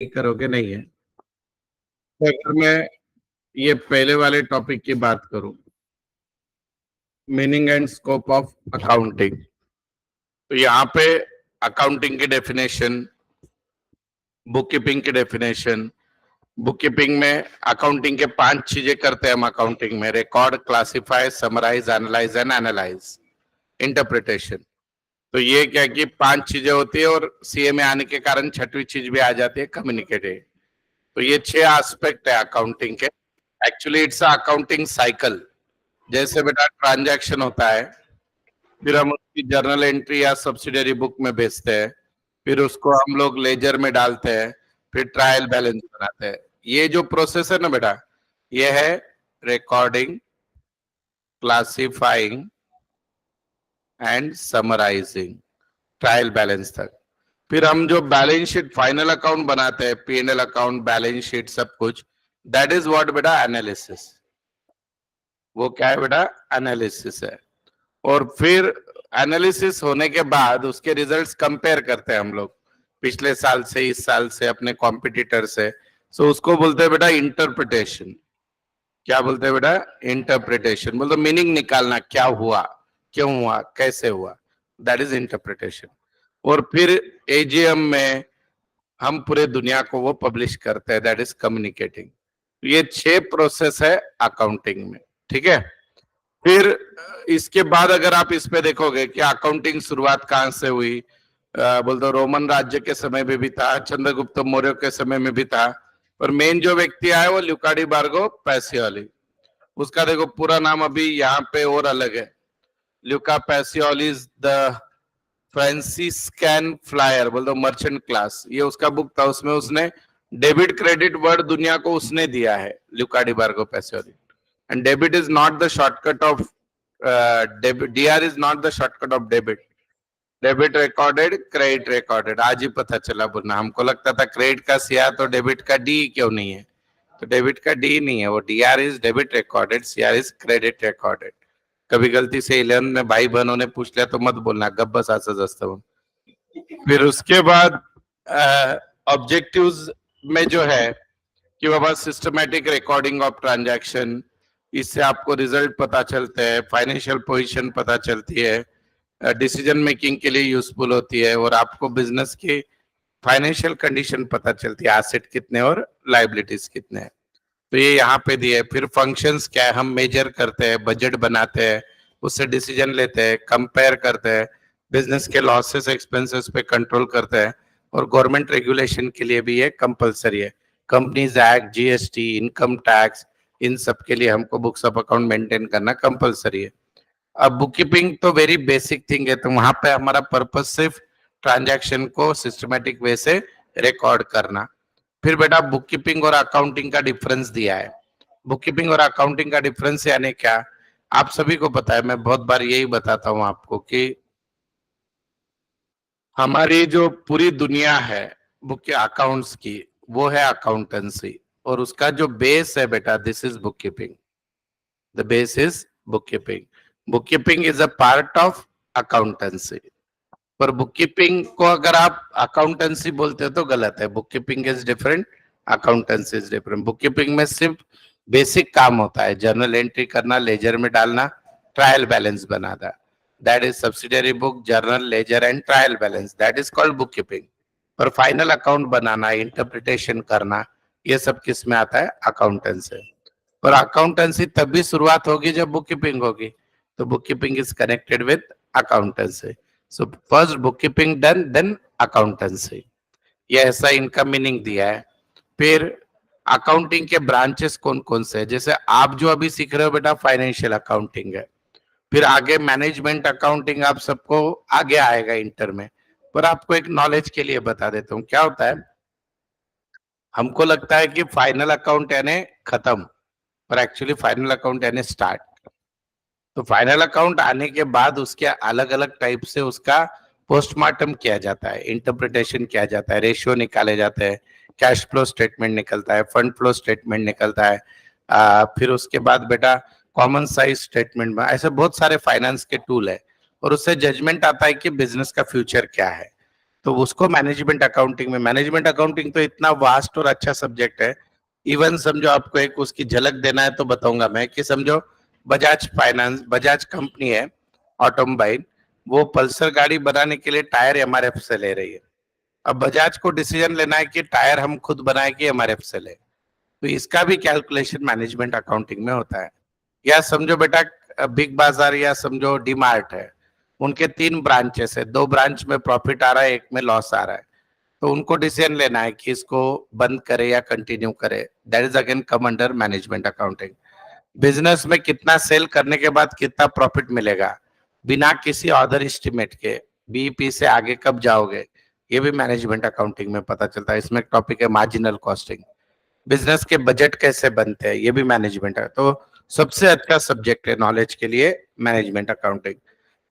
करोगे नहीं है। तो अगर मैं ये पहले वाले टॉपिक की बात करूं, meaning and scope of accounting, तो यहाँ पे अकाउंटिंग की डेफिनेशन, बुक कीपिंग की डेफिनेशन। बुक कीपिंग में अकाउंटिंग के 5 चीजें करते हैं हम अकाउंटिंग में: record, classify, summarise, analyse and analyse, interpretation. तो ये क्या कि 5 चीजें होती है और सीए में आने के कारण छठवीं चीज भी आ जाती है, कम्युनिकेटिव। तो ये 6 एस्पेक्ट है अकाउंटिंग के। Actually it's accounting cycle. जैसे बेटा ट्रांजैक्शन होता है, फिर हम उसकी जर्नल एंट्री या सब्सिडियरी बुक में भेजते हैं, फिर उसको हम लोग लेजर में डालते हैं, फिर ट्रायल बैलेंस बनाते हैं। ये जो प्रोसेस है ना बेटा, ये है recording, classifying and summarising, trial balance तक। फिर हम जो बैलेंस शीट फाइनल अकाउंट बनाते हैं, पीएनएल अकाउंट, बैलेंस शीट, सब कुछ, दैट इज व्हाट बेटा एनालिसिस। वो क्या है बेटा? एनालिसिस है। और फिर एनालिसिस होने के बाद उसके रिजल्ट्स कंपेयर करते हैं हम लोग, पिछले साल से, इस साल से, अपने कॉम्पिटिटर से। सो उसको बोलते हैं बेटा इंटरप्रिटेशन। क्या बोलते हैं बेटा? इंटरप्रिटेशन। बोलते मीनिंग निकालना, क्या हुआ, क्यों हुआ, कैसे हुआ, दैट इज इंटरप्रिटेशन। और फिर एजीएम में हम पूरे दुनिया को वो पब्लिश करते हैं, दैट इज कम्युनिकेटिंग। ये 6 प्रोसेस है अकाउंटिंग में, ठीक है। फिर इसके बाद अगर आप इस पे देखोगे कि अकाउंटिंग शुरुआत कहाँ से हुई, बोलते रोमन राज्य के समय में भी था, चंद्रगुप्त मौर्य के समय में भी था, पर मेन जो व्यक्ति आया वो ल्यूका डी बार्गो पैसियोली। उसका देखो पूरा नाम अभी यहाँ पे और अलग है। Luca Pacioli is the Franciscan flyer, बोल दो मर्चेंट क्लास। ये उसका बुक था, उसमें उसने डेबिट क्रेडिट वर्ड दुनिया को उसने दिया है, Luca de Borgo Pacioli. And debit is not the shortcut of debit, DR is not the shortcut of debit. Debit recorded, credit recorded. आज ही पता चला बुना, हमको लगता था क्रेडिट का सीआर तो डेबिट का डी क्यों नहीं है। तो डेबिट का डी नहीं है वो, DR is debit recorded, CR is credit recorded. कभी गलती से 11 में भाई बहनों ने पूछ लिया तो मत बोलना, गब्बस असंच असतं। फिर उसके बाद ऑब्जेक्टिव्स में जो है कि बाबा सिस्टमैटिक रिकॉर्डिंग ऑफ ट्रांजैक्शन, इससे आपको रिजल्ट पता चलते हैं, फाइनेंशियल पोजीशन पता चलती है, डिसीजन मेकिंग के लिए यूजफुल होती है, और आपको बिजनेस की फाइनेंशियल कंडीशन पता चलती है, एसेट कितने और लाइबिलिटीज कितने हैं। तो ये यहाँ पे दिए। फिर फंक्शंस क्या है, हम मेजर करते हैं, बजट बनाते हैं, उससे डिसीजन लेते हैं, कंपेयर करते हैं, बिजनेस के लॉसेस एक्सपेंसेस पे कंट्रोल करते हैं, और गवर्नमेंट रेगुलेशन के लिए भी ये कंपलसरी है। Companies act, GST, income tax, इन सब के लिए हमको बुक्स ऑफ अकाउंट मेंटेन करना कंपलसरी है। अब बुक कीपिंग तो वेरी बेसिक थिंग है, तो वहां पे हमारा पर्पस सिर्फ ट्रांजैक्शन को सिस्टमैटिक वे से रिकॉर्ड करना। फिर बेटा बुक कीपिंग और अकाउंटिंग का डिफरेंस दिया है। बुक कीपिंग और अकाउंटिंग का डिफरेंस यानी क्या, आप सभी को पता है, मैं बहुत बार यही बताता हूं आपको कि हमारी जो पूरी दुनिया है बुक के अकाउंट्स की, वो है अकाउंटेंसी, और उसका जो बेस है बेटा, this is book keeping. The base is book keeping. Book keeping is a part of accountancy. पर बुक कीपिंग को अगर आप अकाउंटेंसी बोलते हो तो गलत है। Book keeping is different, accountancy is different. Book keeping में सिर्फ बेसिक काम होता है, जर्नल एंट्री करना, लेजर में डालना, ट्रायल बैलेंस बनाना, that is subsidiary book, journal, ledger and trial balance, that is called book keeping. पर फाइनल अकाउंट बनाना, इंटरप्रिटेशन करना, ये सब किस में आता है? अकाउंटेंसी। पर अकाउंटेंसी तभी शुरुआत होगी जब बुक कीपिंग होगी, तो book keeping is connected with accountancy. So first book keeping done, then accountancy. ये ऐसा इनका मीनिंग दिया है। फिर अकाउंटिंग के ब्रांचेस कौन कौन से है, जैसे आप जो अभी सीख रहे हो बेटा फाइनेंशियल अकाउंटिंग है, फिर आगे मैनेजमेंट अकाउंटिंग आप सबको आगे आएगा इंटर में। पर आपको एक नॉलेज के लिए बता देता हूँ क्या होता है। हमको लगता है कि फाइनल अकाउंट यानी खत्म, पर एक्चुअली फाइनल अकाउंट यानी स्टार्ट। तो फाइनल अकाउंट आने के बाद उसके अलग अलग टाइप से उसका पोस्टमार्टम किया जाता है, इंटरप्रिटेशन किया जाता है, रेशियो निकाले जाते हैं, कैश फ्लो स्टेटमेंट निकलता है, फंड फ्लो स्टेटमेंट निकलता है, फिर उसके बाद बेटा कॉमन साइज स्टेटमेंट में, ऐसे बहुत सारे फाइनेंस के टूल है, और उससे जजमेंट आता है कि बिजनेस का फ्यूचर क्या है। तो उसको मैनेजमेंट अकाउंटिंग तो इतना वास्ट और अच्छा सब्जेक्ट है। इवन समझो आपको एक उसकी झलक देना है तो बताऊंगा मैं कि समझो बजाज कंपनी है ऑटोमोबाइल, वो पल्सर गाड़ी बनाने के लिए टायर एमआरएफ से ले रही है। अब बजाज को डिसीजन लेना है कि टायर हम खुद बनाए कि एमआरएफ से ले, तो इसका भी कैलकुलेशन मैनेजमेंट अकाउंटिंग में होता है। या समझो बेटा बिग बाजार या समझो डीमार्ट है, उनके 3 ब्रांचेस है, 2 ब्रांच में प्रॉफिट आ रहा है, एक में लॉस आ रहा है, तो उनको डिसीजन लेना है कि इसको बंद करे या कंटिन्यू करे। That is again come under management accounting. Business में कितना सेल करने के बाद कितना प्रॉफिट मिलेगा बिना किसी अदर एस्टिमेट के, बीईपी से आगे कब जाओगे, ये भी मैनेजमेंट अकाउंटिंग में पता चलता है। इसमें एक टॉपिक है मार्जिनल कॉस्टिंग। बिजनेस के बजट कैसे बनते हैं, ये भी मैनेजमेंट है। तो सबसे अच्छा सब्जेक्ट है नॉलेज के लिए मैनेजमेंट अकाउंटिंग।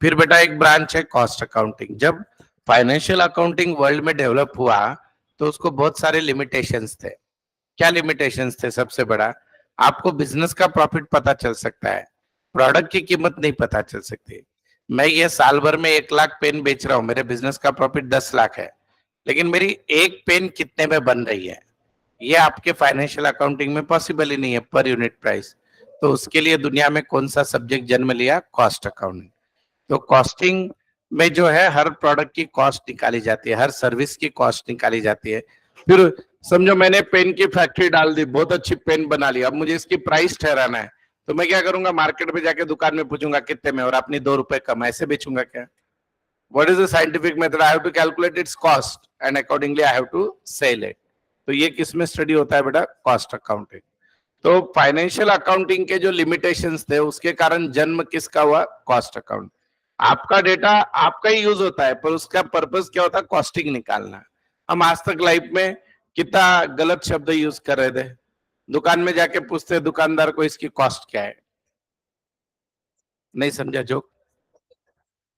फिर बेटा एक ब्रांच है कॉस्ट अकाउंटिंग। जब फाइनेंशियल अकाउंटिंग वर्ल्ड में डेवलप हुआ तो उसको बहुत सारे लिमिटेशंस थे। क्या लिमिटेशंस थे? सबसे बड़ा, आपको बिजनेस का प्रॉफिट पता चल सकता है, प्रोडक्ट की कीमत नहीं पता चल सकती। मैं ये साल भर में 1 लाख पेन बेच रहा हूँ, मेरे बिजनेस का प्रॉफिट 10 लाख है, लेकिन मेरी एक पेन कितने में बन रही है, ये आपके फाइनेंशियल अकाउंटिंग में पॉसिबल ही नहीं है, पर यूनिट प्राइस। तो उसके लिए दुनिया में कौन सा सब्जेक्ट जन्म लिया? Cost accounting. तो कॉस्टिंग में जो है हर प्रोडक्ट की कॉस्ट निकाली जाती है, हर सर्विस की कॉस्ट निकाली जाती है। फिर समझो मैंने पेन की फैक्ट्री डाल दी, बहुत अच्छी पेन बना ली, अब मुझे इसकी प्राइस ठहराना है, तो मैं क्या करूंगा? मार्केट में जाके दुकान में पूछूंगा कितने में, और अपनी 2 रुपए कम, ऐसे बेचूंगा क्या? What is the scientific method? I have to calculate its cost and accordingly I have to sell it. तो ये किस में स्टडी होता है बेटा? Cost accounting. तो फाइनेंशियल अकाउंटिंग के जो लिमिटेशंस थे उसके कारण जन्म किसका हुआ? Cost account. आपका डेटा आपका ही यूज होता है, पर उसका पर्पस क्या होता है? कॉस्टिंग निकालना। हम आज तक लाइफ में कितना गलत शब्द यूज कर रहे थे। दुकान में जाके पूछते दुकानदार को इसकी कॉस्ट क्या है, नहीं समझा जो?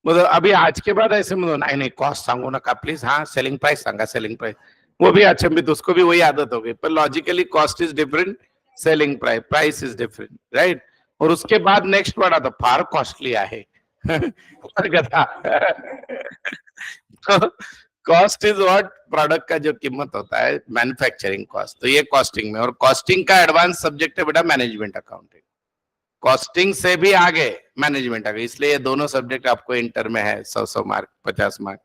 मतलब अभी आज के बाद ऐसे मतलब नहीं नहीं कॉस्ट सांगू नका प्लीज, हाँ सेलिंग प्राइस सांगा, सेलिंग प्राइस। वो भी अचंभित, उसको भी वही आदत हो गई, पर logically cost is different, selling price price is different, right? और उसके बाद नेक्स्ट वर्ड आता फार कॉस्टली आहे। Cost is what? प्रोडक्ट का जो कीमत होता है, मैन्युफैक्चरिंग कॉस्ट। तो ये कॉस्टिंग में, और कॉस्टिंग का एडवांस सब्जेक्ट है बेटा मैनेजमेंट अकाउंटिंग। कॉस्टिंग से भी आगे मैनेजमेंट आगे, इसलिए ये दोनों सब्जेक्ट आपको इंटर में है, 100 मार्क, 50 मार्क।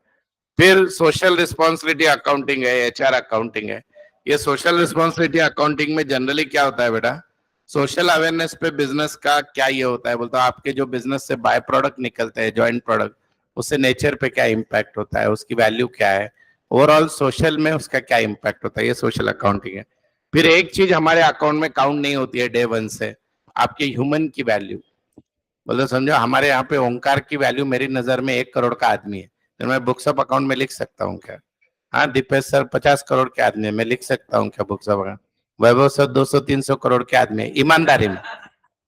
फिर सोशल रिस्पॉन्सिबिलिटी अकाउंटिंग है, एचआर अकाउंटिंग है। ये सोशल रिस्पॉन्सिबिलिटी अकाउंटिंग में जनरली क्या होता है बेटा? सोशल अवेयरनेस पे बिजनेस का क्या ये होता है, बोलता आपके जो बिजनेस से बाय प्रोडक्ट निकलते हैं, ज्वाइंट प्रोडक्ट, उससे नेचर पे क्या इम्पैक्ट होता है, उसकी वैल्यू क्या है, ओवरऑल सोशल में उसका क्या इम्पैक्ट होता है, ये सोशल अकाउंटिंग है। फिर एक चीज हमारे अकाउंट में काउंट नहीं होती है डे 1 से, आपके ह्यूमन की वैल्यू। बोलो समझो हमारे यहाँ पे ओंकार की वैल्यू मेरी नजर में 1 करोड़ का आदमी है, तो मैं बुक्स ऑफ अकाउंट में लिख सकता हूँ क्या? हाँ दीपेश सर 50 करोड़ के आदमी है, मैं लिख सकता हूँ क्या books of account? Vaibhav sir 200-300 crore के आदमी है, ईमानदारी में,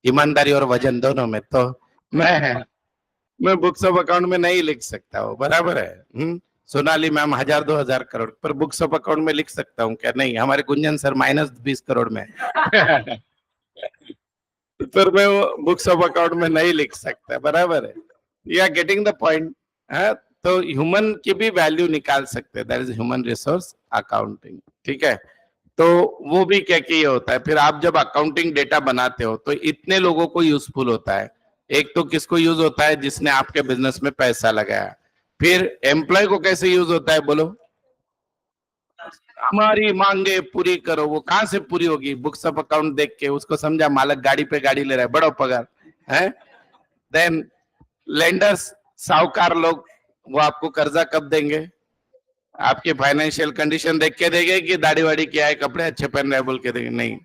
ईमानदारी और वजन दोनों में, तो मैं बुक्स ऑफ अकाउंट में नहीं लिख सकता हूँ, बराबर है। सोनाली मैम 1000-2000 करोड़, पर बुक्स ऑफ अकाउंट में लिख सकता हूँ क्या? नहीं। हमारे गुंजन सर -20 करोड़ में। पर मैं वो बुक्स ऑफ अकाउंट में नहीं लिख सकता, बराबर है। You are getting the point है? तो ह्यूमन की भी वैल्यू निकाल सकते हैं, that is human resource accounting, ठीक है? तो वो भी क्या कि ये होता है। फिर आप जब अकाउंटिंग डेटा बनाते हो तो इतने लोगों को यूजफुल होता है। एक तो किसको यूज होता है? जिसने आपके बिजनेस में पैसा लगाया। फिर एम्प्लॉय को कैसे यूज होता है बोलो? हमारी मांगे पूरी करो। वो कहां से पूरी होगी? बुक्स ऑफ अकाउंट देख के उसको समझा मालक गाड़ी पे गाड़ी ले रहा है, बड़ा पगार है। देन लेंडर्स, साहूकार लोग, वो आपको कर्जा कब देंगे? आपकी फाइनेंशियल कंडीशन देख के देंगे कि दाढ़ी वाड़ी क्या है, कपड़े अच्छे पहन रहे बोल के देंगे? नहीं।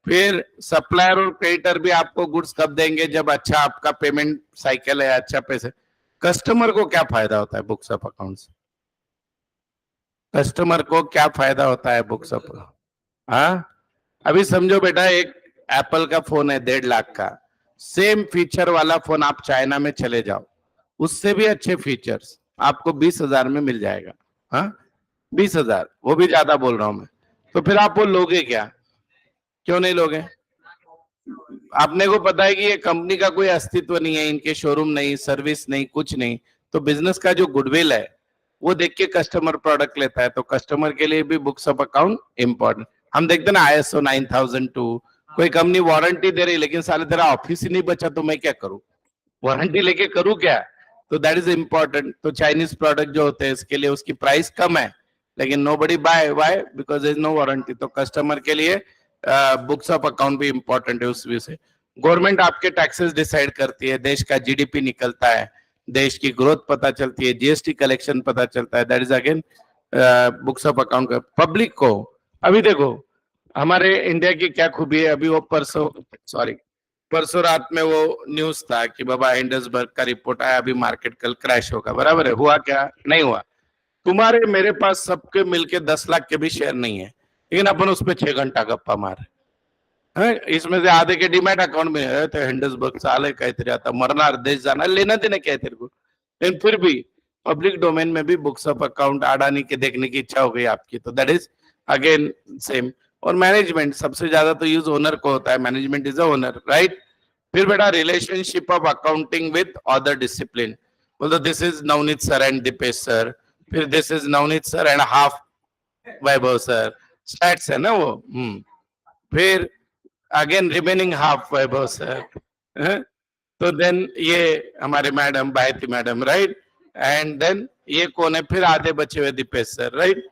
फिर सप्लायर और क्रेडिटर भी आपको गुड्स कब देंगे? जब अच्छा आपका पेमेंट साइकिल है, अच्छा पैसे। कस्टमर को क्या फायदा होता है बुक्स ऑफ अकाउंट से? कस्टमर को क्या फायदा होता है बुक्स ऑफ? हाँ, अभी समझो बेटा एक एप्पल का फोन है 1.5 लाख का, सेम फीचर वाला फोन आप चाइना में चले जाओ, उससे भी अच्छे फीचर्स आपको 20,000 में मिल जाएगा। हाँ 20,000, वो भी ज्यादा बोल रहा हूं मैं। तो फिर आप वो लोगे क्या? क्यों नहीं लोगे? आपने को पता है कि ये कंपनी का कोई अस्तित्व नहीं है, इनके शोरूम नहीं, सर्विस नहीं, कुछ नहीं। तो बिजनेस का जो गुडविल है, वो देख के कस्टमर प्रोडक्ट लेता है, तो कस्टमर के लिए भी बुक्स ऑफ अकाउंट इंपॉर्टेंट। हम देखते ना ISO 9002, कोई कंपनी वारंटी दे रही लेकिन साले तेरा ऑफिस ही नहीं बचा तो मैं क्या करूं, वारंटी लेके करूं क्या? तो दैट इज इम्पोर्टेंट। तो चाइनीज प्रोडक्ट जो होते हैं इसके लिए उसकी प्राइस कम है लेकिन nobody buy, why? Because there is no warranty. तो कस्टमर के लिए बुक्स ऑफ अकाउंट भी इंपॉर्टेंट है उस व्यू से। गवर्नमेंट आपके टैक्सेस डिसाइड करती है, देश का GDP निकलता है, देश की ग्रोथ पता चलती है, GST कलेक्शन पता चलता है, that is again books of account का। पब्लिक को अभी देखो हमारे इंडिया की क्या खूबी है, अभी वो परसों रात में वो न्यूज था कि बाबा हिंडसबर्ग का रिपोर्ट आया, अभी मार्केट कल क्रैश होगा, बराबर है? हुआ क्या? नहीं हुआ। तुम्हारे मेरे पास सबके मिलके 10 लाख के भी शेयर नहीं है, लेकिन अपन उस पर 6 घंटा गप्पा मारे हैं। इसमें से आधे के डीमैट अकाउंट में है, तो हिंडसबर्ग साले कहते आता मरना देश जाना, लेना देना क्या है तेरे को? लेकिन फिर भी पब्लिक डोमेन में भी बुक्स ऑफ अकाउंट अडानी के देखने की इच्छा हो गई आपकी, तो दैट इज अगेन सेम। और मैनेजमेंट सबसे ज्यादा तो यूज ओनर को होता है, management is a owner, right? फिर बेटा relationship of accounting with other discipline, बोलो this is Navneet sir and Deepesh sir, फिर this is Navneet sir and half Vaibhav sir, stats है ना वो। फिर again remaining half Vaibhav sir, तो देन ये हमारे madam Bayati madam, right? And then ये कौन है? फिर आधे बचे हुए दीपेश सर, राइट?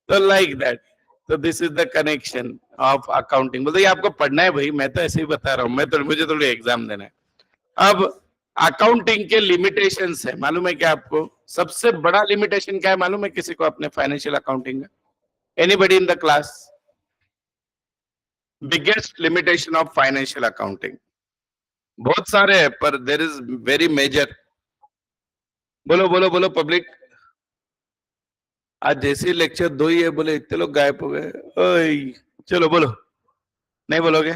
तो लाइक दैट। तो this is the connection of accounting. बोलते आपको पढ़ना है भाई, मैं तो ऐसे ही बता रहा हूँ, मैं तो मुझे थोड़ी एग्जाम देना है। अब अकाउंटिंग के लिमिटेशंस है, मालूम है क्या आपको? सबसे बड़ा लिमिटेशन क्या है मालूम है किसी को अपने फाइनेंशियल अकाउंटिंग का? Anybody in the class? Biggest limitation of financial accounting? बहुत सारे हैं पर देर इज वेरी मेजर। बोलो बोलो बोलो पब्लिक। आज जैसे लेक्चर 2 ही है, बोले इतने लोग गायब हो गए। ओए चलो बोलो, नहीं बोलोगे?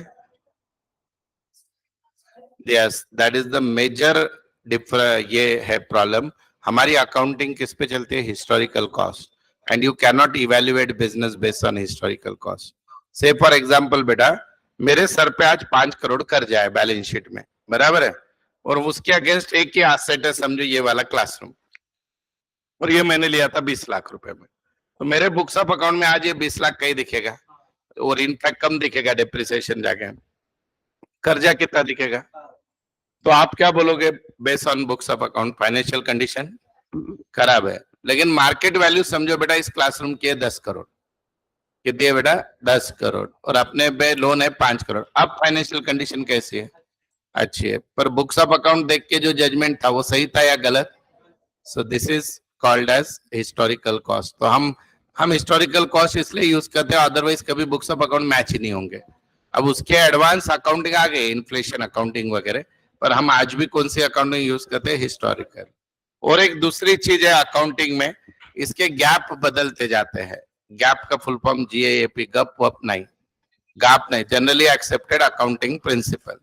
Yes, that is the major differ. ये है प्रॉब्लम। हमारी अकाउंटिंग किस पे चलती है? Historical cost, and you can not evaluate business based on historical cost. से फॉर एग्जांपल बेटा, मेरे सर पे आज 5 करोड़ कर्जा है बैलेंस शीट में, बराबर है? और उसके अगेंस्ट एक ही एसेट है, समझो ये वाला क्लासरूम, और ये मैंने लिया था 20 लाख रुपए में। तो मेरे बुक्स ऑफ अकाउंट में आज ये 20 लाख का ही दिखेगा, और इनफैक्ट कम दिखेगा, डिप्रिसिएशन जाके। कर्जा कितना दिखेगा? तो आप क्या बोलोगे? Based on books of account financial condition खराब है, लेकिन मार्केट वैल्यू समझो बेटा इस क्लासरूम की है 10 करोड़। कितनी है बेटा? 10 करोड़। और अपने पे लोन है 5 करोड़। अब फाइनेंशियल कंडीशन कैसी है? अच्छी है। पर बुक्स ऑफ अकाउंट देख के जो जजमेंट था वो सही था या गलत? So this is called as historical cost. तो हम हिस्टोरिकल कॉस्ट इसलिए यूज करते हैं, अदरवाइज कभी बुक्स ऑफ अकाउंट मैच ही नहीं होंगे। अब उसके एडवांस अकाउंटिंग आ गए, इन्फ्लेशन अकाउंटिंग वगैरह, पर हम आज भी कौन सी अकाउंटिंग यूज करते हैं? हिस्टोरिकल। और एक दूसरी चीज है अकाउंटिंग में, इसके गैप बदलते जाते हैं। गैप का फुल फॉर्म GAAP, गप वप नहीं, गैप नहीं, जनरली एक्सेप्टेड अकाउंटिंग प्रिंसिपल।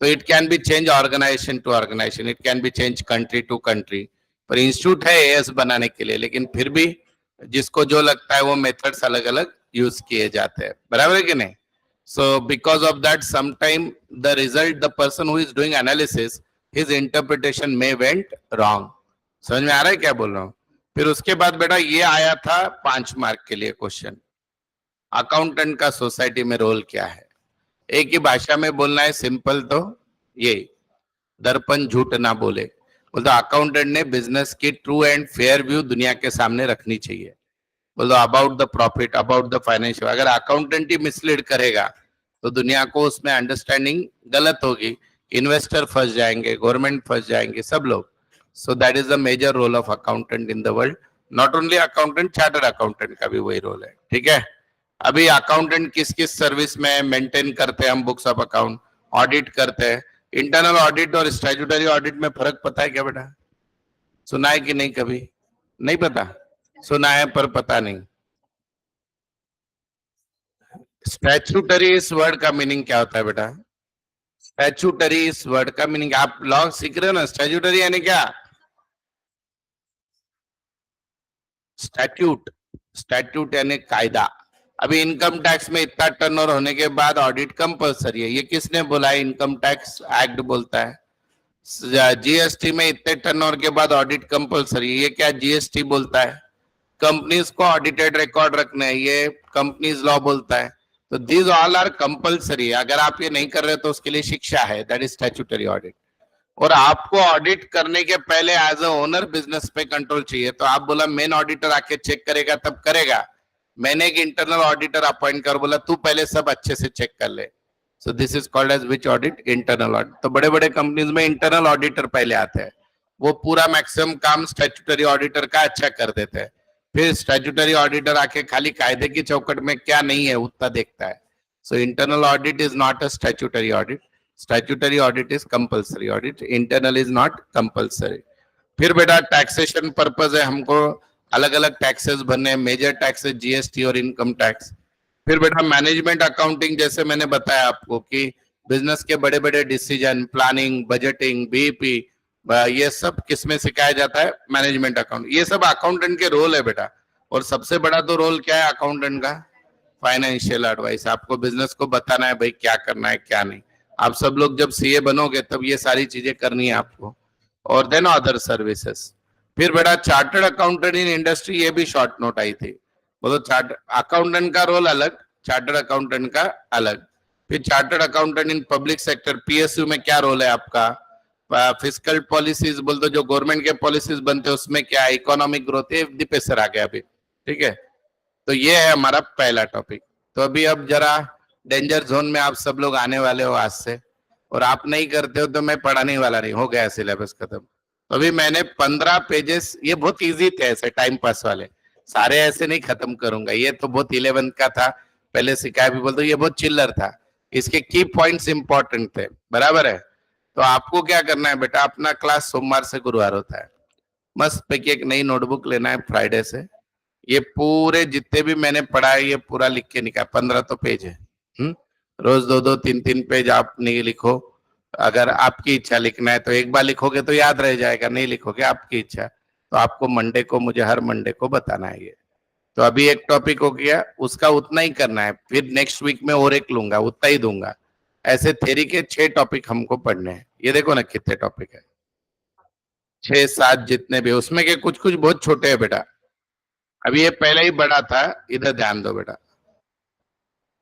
तो it can be change organization to organization, it can be change country to country. पर इंस्टीट्यूट है AS बनाने के लिए, लेकिन फिर भी जिसको जो लगता है वो मेथड्स अलग अलग यूज किए जाते हैं, बराबर है कि नहीं? So because of that, sometime the result, the person who is doing analysis, his interpretation may went wrong. समझ में आ रहा है क्या बोल रहा हूँ? फिर उसके बाद बेटा ये आया था 5 मार्क के लिए क्वेश्चन, अकाउंटेंट का सोसाइटी में रोल क्या है? एक ही भाषा में बोलना है, सिंपल, तो ये दर्पण झूठ ना बोले। बोलते अकाउंटेंट ने बिजनेस की ट्रू एंड फेयर व्यू दुनिया के सामने रखनी चाहिए। बोलो about the profit, about the financial. अगर अकाउंटेंट ही मिसलीड करेगा तो दुनिया को उसमें अंडरस्टैंडिंग गलत होगी, इन्वेस्टर फंस जाएंगे, गवर्नमेंट फंस जाएंगे, सब लोग। So that is the major role of accountant in the world. Not only accountant, chartered accountant का भी वही रोल है, ठीक है? अभी अकाउंटेंट किस किस सर्विस में मेंटेन करते हैं हम बुक्स ऑफ अकाउंट? ऑडिट करते हैं। इंटरनल ऑडिट और स्टैट्यूटरी ऑडिट में फर्क पता है क्या बेटा? सुना है कि नहीं कभी? नहीं पता? सुना है पर पता नहीं। स्टैट्यूटरी इस वर्ड का मीनिंग क्या होता है बेटा? स्टैट्यूटरी इस वर्ड का मीनिंग, आप लॉ सीख रहे हो ना, स्टैट्यूटरी यानी क्या? स्टैट्यूट, स्टैट्यूट यानी कायदा। अभी इनकम टैक्स में इतना टर्नओवर होने के बाद ऑडिट कंपलसरी है, ये किसने बोला है? इनकम टैक्स एक्ट बोलता है। जीएसटी में इतने टर्नओवर के बाद ऑडिट कंपलसरी, ये क्या जीएसटी बोलता है? कंपनीज को ऑडिटेड रिकॉर्ड रखना है, ये कंपनीज लॉ बोलता है। तो दीज ऑल आर कंपलसरी, अगर आप ये नहीं कर रहे तो उसके लिए शिक्षा है, दैट इज स्टैट्यूटरी ऑडिट। और आपको ऑडिट करने के पहले एज अ ओनर बिजनेस पे कंट्रोल चाहिए, तो आप बोला मेन ऑडिटर आके चेक करेगा तब करेगा, मैंने एक इंटरनल ऑडिटर अपॉइंट कर बोला तू पहले सब अच्छे से चेक कर ले। So this is called as which audit? Internal audit. तो बड़े बड़े कंपनीज में इंटरनल ऑडिटर पहले आते हैं, वो पूरा मैक्सिमम काम स्टैट्यूटरी ऑडिटर का अच्छा कर देते हैं। फिर स्टैट्यूटरी ऑडिटर आके खाली कायदे की चौकट में क्या नहीं है उतना देखता है। So internal audit is not a statutory audit, statutory audit is compulsory audit, internal is not compulsory. फिर बेटा टैक्सेशन पर्पज है, हमको अलग अलग टैक्सेस भरने, मेजर टैक्सेस जीएसटी और इनकम टैक्स। फिर बेटा मैनेजमेंट अकाउंटिंग, जैसे मैंने बताया आपको कि बिजनेस के बड़े बड़े डिसीजन, प्लानिंग, बजटिंग, बीईपी, ये सब किसमें सिखाया जाता है? Management account. ये सब अकाउंटेंट के रोल है बेटा। और सबसे बड़ा तो रोल क्या है अकाउंटेंट का? Financial advice. आपको बिजनेस को बताना है भाई क्या करना है क्या नहीं। आप सब लोग जब सीए बनोगे तब ये सारी चीजें करनी है आपको। और देन अदर सर्विसेज। फिर बेटा चार्टर्ड अकाउंटेंट इन इंडस्ट्री, ये भी शॉर्ट नोट आई थी। बोलो चार्ट अकाउंटेंट का रोल अलग, चार्टर्ड अकाउंटेंट का अलग। फिर chartered accountant in public sector, PSU में क्या रोल है आपका? फिजिकल पॉलिसीज बोल दो, जो गवर्नमेंट के पॉलिसीज बनते हैं उसमें क्या है? Economic growth. ये दीपे सर आ गया अभी, ठीक है। तो ये है हमारा पहला टॉपिक। तो अभी अब जरा डेंजर जोन में आप सब लोग आने वाले हो आज से, और आप नहीं करते हो तो मैं पढ़ाने वाला नहीं, हो गया सिलेबस खत्म। तो अभी मैंने 15 पेजेस, ये बहुत इजी थे ऐसे टाइम पास वाले, सारे ऐसे नहीं खत्म करूंगा। ये तो बहुत 11th का था, पहले सिखाया भी बोल दो, ये बहुत चिल्लर था। इसके की पॉइंट्स इंपॉर्टेंट थे, बराबर है। तो आपको क्या करना है बेटा, अपना क्लास सोमवार से गुरुवार होता है, मस्त पैकी एक नई नोटबुक लेना है फ्राइडे से। ये पूरे जितने भी मैंने पढ़ा है ये पूरा लिख के निकाल, 15 तो पेज है। रोज 2-2 3-3 पेज आप नहीं लिखो। अगर आपकी इच्छा लिखना है तो एक बार लिखोगे तो याद रह जाएगा, नहीं लिखोगे आपकी इच्छा। तो आपको मंडे को, मुझे हर मंडे को बताना है ये। तो अभी एक टॉपिक हो गया, उसका उतना ही करना है, फिर नेक्स्ट वीक में और एक लूंगा, उतना ही दूंगा। ऐसे थ्योरी के 6 टॉपिक हमको पढ़ने हैं। ये देखो ना कितने टॉपिक है, 6-7 जितने भी, उसमें के कुछ कुछ बहुत छोटे हैं बेटा। अभी ये पहले ही बड़ा था, इधर ध्यान दो बेटा।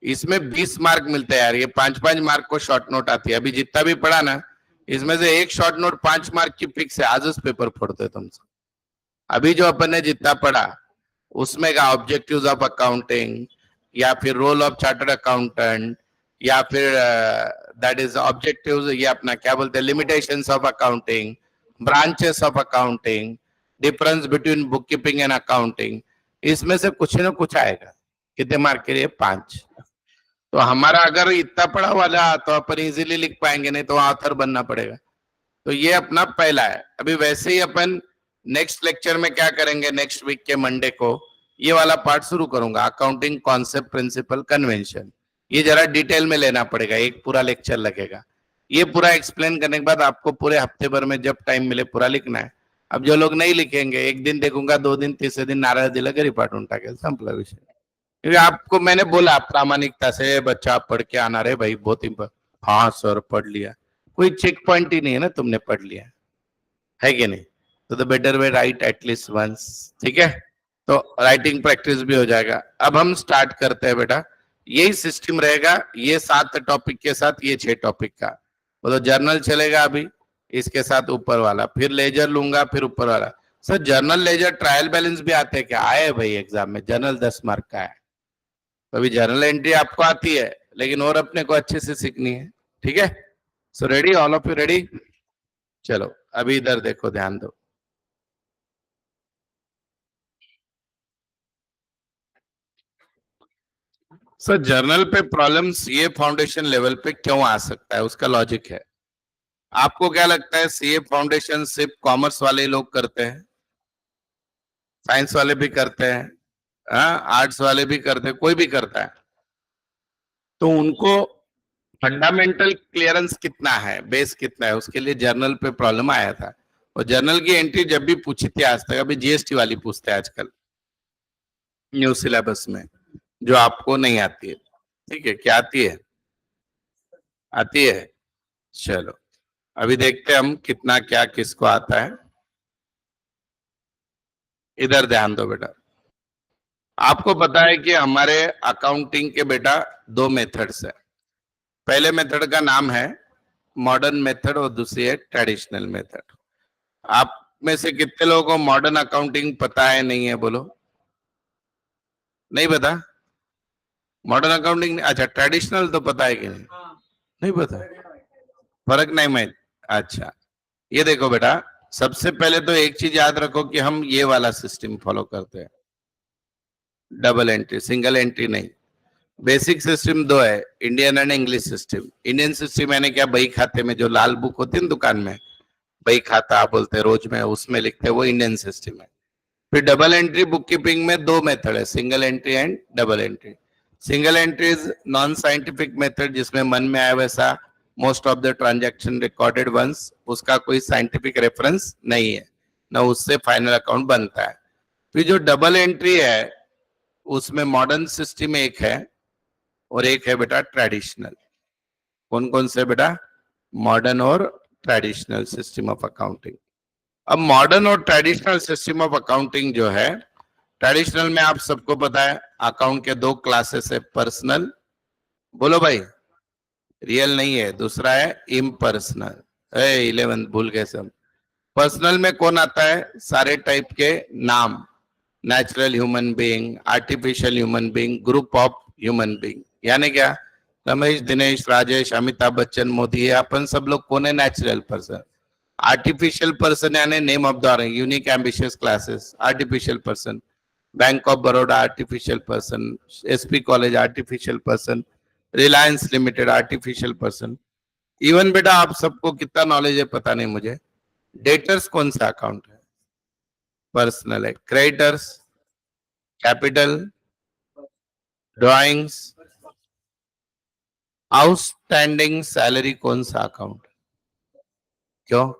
इसमें 20 मार्क मिलते हैं यार, ये 5-5 मार्क को शॉर्ट नोट आती है। अभी जितना भी पढ़ा ना, इसमें से एक शॉर्ट नोट 5 मार्क की फिक्स है, आज उस पेपर फोड़ते तुमसे। अभी जो अपन ने जितना पढ़ा उसमें का ऑब्जेक्टिव्स ऑफ अकाउंटिंग, या फिर रोल ऑफ चार्टर्ड अकाउंटेंट, या फिर दैट इज ऑब्जेक्टिव्स, ये अपना क्या बोलते हैं, limitations of accounting, branches of accounting, difference between book keeping and accounting, इसमें से कुछ ना कुछ आएगा। कितने मार्क के लिए? 5। तो हमारा अगर इतना पढ़ा वाला तो अपन इजीली लिख पाएंगे, नहीं तो ऑथर बनना पड़ेगा। तो ये अपना पहला है। अभी वैसे ही अपन नेक्स्ट लेक्चर में क्या करेंगे, नेक्स्ट वीक के मंडे को ये वाला पार्ट शुरू करूंगा, अकाउंटिंग कॉन्सेप्ट, प्रिंसिपल, कन्वेंशन। ये जरा डिटेल में लेना पड़ेगा, एक पूरा लेक्चर लगेगा। ये पूरा एक्सप्लेन करने के बाद आपको पूरे हफ्ते भर में जब टाइम मिले पूरा लिखना है। अब जो लोग नहीं लिखेंगे, एक दिन देखूंगा, 2 दिन, तीसरे दिन नाराज दिला के रिपोर्ट टाकेल, संपला विषय। क्योंकि आपको मैंने बोला प्रामाणिकता से, बच्चा पढ़ के आना रे भाई, बहुत ही। हाँ सर पढ़ लिया, कोई चेक पॉइंट ही नहीं है ना, तुमने पढ़ लिया है कि नहीं? तो the better way right at least once, ठीक है। तो राइटिंग प्रैक्टिस भी हो जाएगा। अब हम स्टार्ट करते हैं बेटा। यही सिस्टम रहेगा, ये 7 टॉपिक के साथ ये 6 टॉपिक का। तो जर्नल चलेगा अभी, इसके साथ ऊपर वाला, फिर लेजर लूंगा, फिर ऊपर वाला। Sir journal, ledger, trial balance भी आते हैं क्या? आए भाई एग्जाम में, जर्नल 10 मार्क का है। तो अभी जर्नल एंट्री आपको आती है, लेकिन और अपने को अच्छे से सीखनी है, ठीक है। So ready, all of you ready? चलो अभी इधर देखो, ध्यान दो। सर जर्नल पे प्रॉब्लम्स ये फाउंडेशन लेवल पे क्यों आ सकता है, उसका लॉजिक है। आपको क्या लगता है सीए फाउंडेशन सिर्फ कॉमर्स वाले लोग करते हैं? साइंस वाले भी करते हैं, हाँ आर्ट्स वाले भी करते हैं, कोई भी करता है। तो उनको फंडामेंटल क्लियरेंस कितना है, बेस कितना है, उसके लिए जर्नल पे प्रॉब्लम आया था। और जर्नल की एंट्री जब भी पूछी थी आज तक, अभी जीएसटी वाली पूछते हैं आजकल न्यू सिलेबस में, जो आपको नहीं आती है। ठीक है, क्या आती है? आती है। चलो अभी देखते हैं हम कितना क्या किसको आता है। इधर ध्यान दो बेटा, आपको पता है कि हमारे अकाउंटिंग के बेटा दो मेथड्स है। पहले मेथड का नाम है मॉडर्न मेथड और दूसरी है ट्रेडिशनल मेथड। आप में से कितने लोगों को मॉडर्न अकाउंटिंग पता है नहीं है, बोलो। नहीं पता? मॉडर्न अकाउंटिंग, अच्छा ट्रेडिशनल तो पता है कि नहीं? नहीं पता, फर्क नहीं मैं। अच्छा, ये देखो बेटा, सबसे पहले तो एक चीज याद रखो कि हम ये वाला सिस्टम फॉलो करते हैं, डबल एंट्री, सिंगल एंट्री नहीं। बेसिक सिस्टम दो है, Indian and English system. Indian system यानी क्या, बही खाते में जो लाल बुक होती है ना दुकान में, बही खाता बोलते हैं रोज में, उसमें लिखते हैं, वो इंडियन सिस्टम है। फिर डबल एंट्री बुक कीपिंग में दो मेथड है, single entry and double entry. Single entry is non scientific method, जिसमें मन में आया वैसा most of the transaction recorded once, उसका कोई साइंटिफिक रेफरेंस नहीं है, ना उससे फाइनल अकाउंट बनता है। फिर जो डबल एंट्री है उसमें मॉडर्न सिस्टम एक है और एक है बेटा ट्रेडिशनल। कौन कौन से बेटा? मॉडर्न और ट्रेडिशनल सिस्टम ऑफ अकाउंटिंग। अब मॉडर्न और ट्रेडिशनल सिस्टम ऑफ अकाउंटिंग जो है, ट्रेडिशनल में आप सबको पता है अकाउंट के दो क्लासेस है, पर्सनल, बोलो भाई, रियल नहीं है, दूसरा है इम्पर्सनल। 11 भूल गए सब। पर्सनल में कौन आता है? सारे टाइप के नाम, natural human being, artificial human being, group of human being. यानी क्या, रमेश, दिनेश, राजेश, अमिताभ बच्चन, मोदी, ये अपन सब लोग कौन है? Natural person. आर्टिफिशियल पर्सन यानी name of the unique ambitious classes, artificial person. Bank of Baroda artificial person, SP college artificial person, Reliance limited artificial person. Even बेटा आप सबको कितना नॉलेज है पता नहीं मुझे, डेटर्स कौन सा अकाउंट है? पर्सनल है। Creditors, capital, drawings, outstanding salary कौन सा अकाउंट? क्यों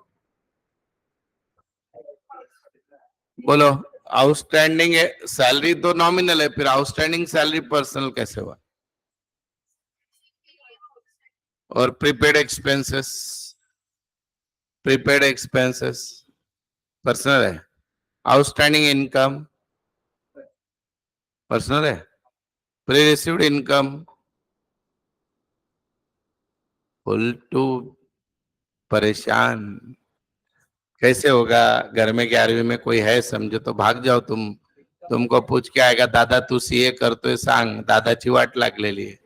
बोलो? आउटस्टैंडिंग है, सैलरी तो नॉमिनल है, फिर आउटस्टैंडिंग सैलरी पर्सनल कैसे हुआ? और prepaid expenses, prepaid expenses personal है। आउटस्टैंडिंग इनकम पर्सनल है। Pre received income, full to परेशान, कैसे होगा? घर में 11वीं में कोई है समझो तो भाग जाओ तुम, तुमको पूछ के आएगा, दादा तू सीए करतोय सांग, दादाची वाट लागलेली आहे,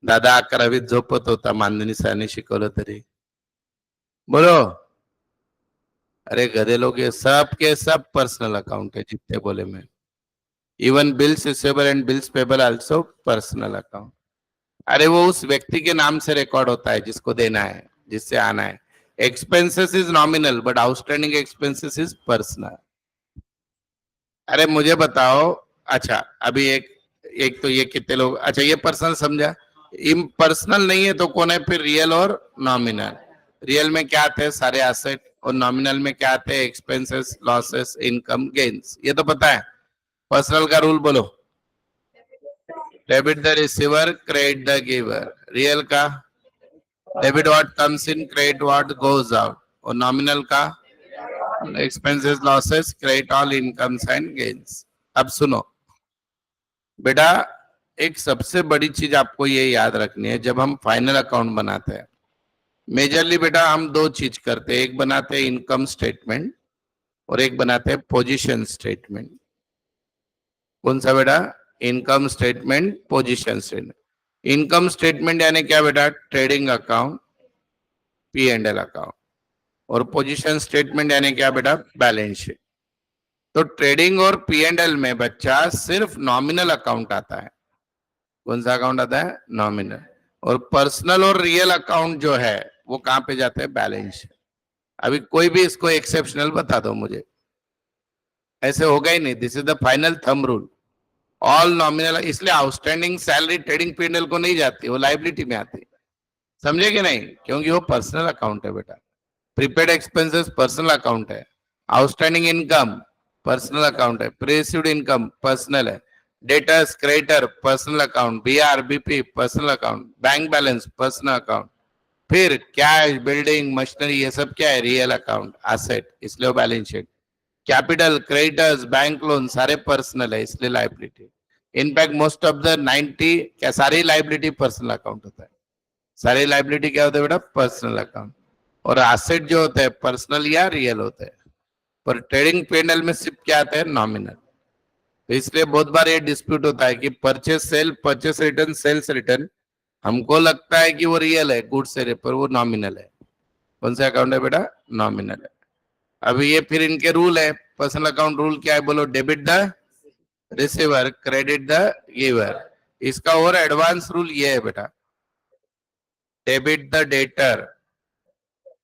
दादा 11वीत झोपत होता मानधनी सरांनी शिकवलं तरी, बोलो। अरे गधे लोग, ये सब के सब पर्सनल अकाउंट है जितने बोले मैं। Even bills receivable and bills payable also personal account. अरे वो उस व्यक्ति के नाम से रिकॉर्ड होता है जिसको देना है, जिससे आना है। Expenses is nominal but outstanding expenses is personal. अरे मुझे बताओ, अच्छा अभी एक, एक तो ये कितने लोग, अच्छा ये पर्सनल समझा, इम्पर्सनल नहीं है तो कौन है फिर? रियल और नॉमिनल। रियल में क्या आते हैं? सारे एसेट, और नॉमिनल में क्या आते हैं? Expenses, losses, income, gains. ये तो पता है। पर्सनल का रूल बोलो। Debit the receiver, credit the giver. Real का debit what comes in, credit what goes out. और नॉमिनल का expenses, losses, credit all incomes and gains. अब सुनो बेटा, एक सबसे बड़ी चीज आपको ये याद रखनी है, जब हम फाइनल अकाउंट बनाते हैं, मेजरली बेटा हम दो चीज करते हैं, एक बनाते हैं इनकम स्टेटमेंट और एक बनाते हैं पोजीशन स्टेटमेंट। कौन सा बेटा? Income statement, position statement. Income statement यानी क्या बेटा? Trading account, P and L account. और पोजीशन स्टेटमेंट यानी क्या बेटा? Balance sheet. तो ट्रेडिंग और पी एंड एल में बच्चा सिर्फ नॉमिनल अकाउंट आता है। कौन सा अकाउंट आता है? नॉमिनल। और पर्सनल और रियल अकाउंट जो है वो कहां पे जाते हैं? Balance sheet. अभी कोई भी इसको एक्सेप्शनल बता दो मुझे, ऐसे होगा ही नहीं। This is the final thumb rule, all nominal. इसलिए outstanding salary trading P and L को नहीं जाती, वो लाइबिलिटी में आती, समझे कि नहीं? क्योंकि वो पर्सनल अकाउंट है बेटा। प्रीपेड एक्सपेंसेस पर्सनल अकाउंट है, आउटस्टैंडिंग इनकम पर्सनल अकाउंट है, प्रीरिसीव्ड इनकम पर्सनल है, debtors creditor personal account, BR BP personal account, bank balance personal account, फिर कैश, बिल्डिंग, मशीनरी, ये सब क्या है? रियल अकाउंट, एसेट, इसलिए वो balance sheet. Capital, creditors, bank loan सारे पर्सनल है, इसलिए liability. In fact most of the 90 क्या सारी लाइबिलिटी पर्सनल अकाउंट होता है। सारी लाइबिलिटी क्या होता है बेटा? Personal account. और एसेट जो होता है पर्सनल या रियल होता है। पर ट्रेडिंग पैनल में सिर्फ क्या आता है? नॉमिनल। तो इसलिए बहुत बार ये डिस्प्यूट होता है कि परचेस रिटर्न, सेल्स रिटर्न, हमको लगता है कि वो रियल है, गुड्स है, पर वो नॉमिनल है। कौन सा अकाउंट है बेटा? नॉमिनल है। अभी ये फिर इनके रूल है, पर्सनल अकाउंट रूल क्या है बोलो? Debit the receiver, credit the giver. इसका और एडवांस रूल ये है बेटा, debit the debtor,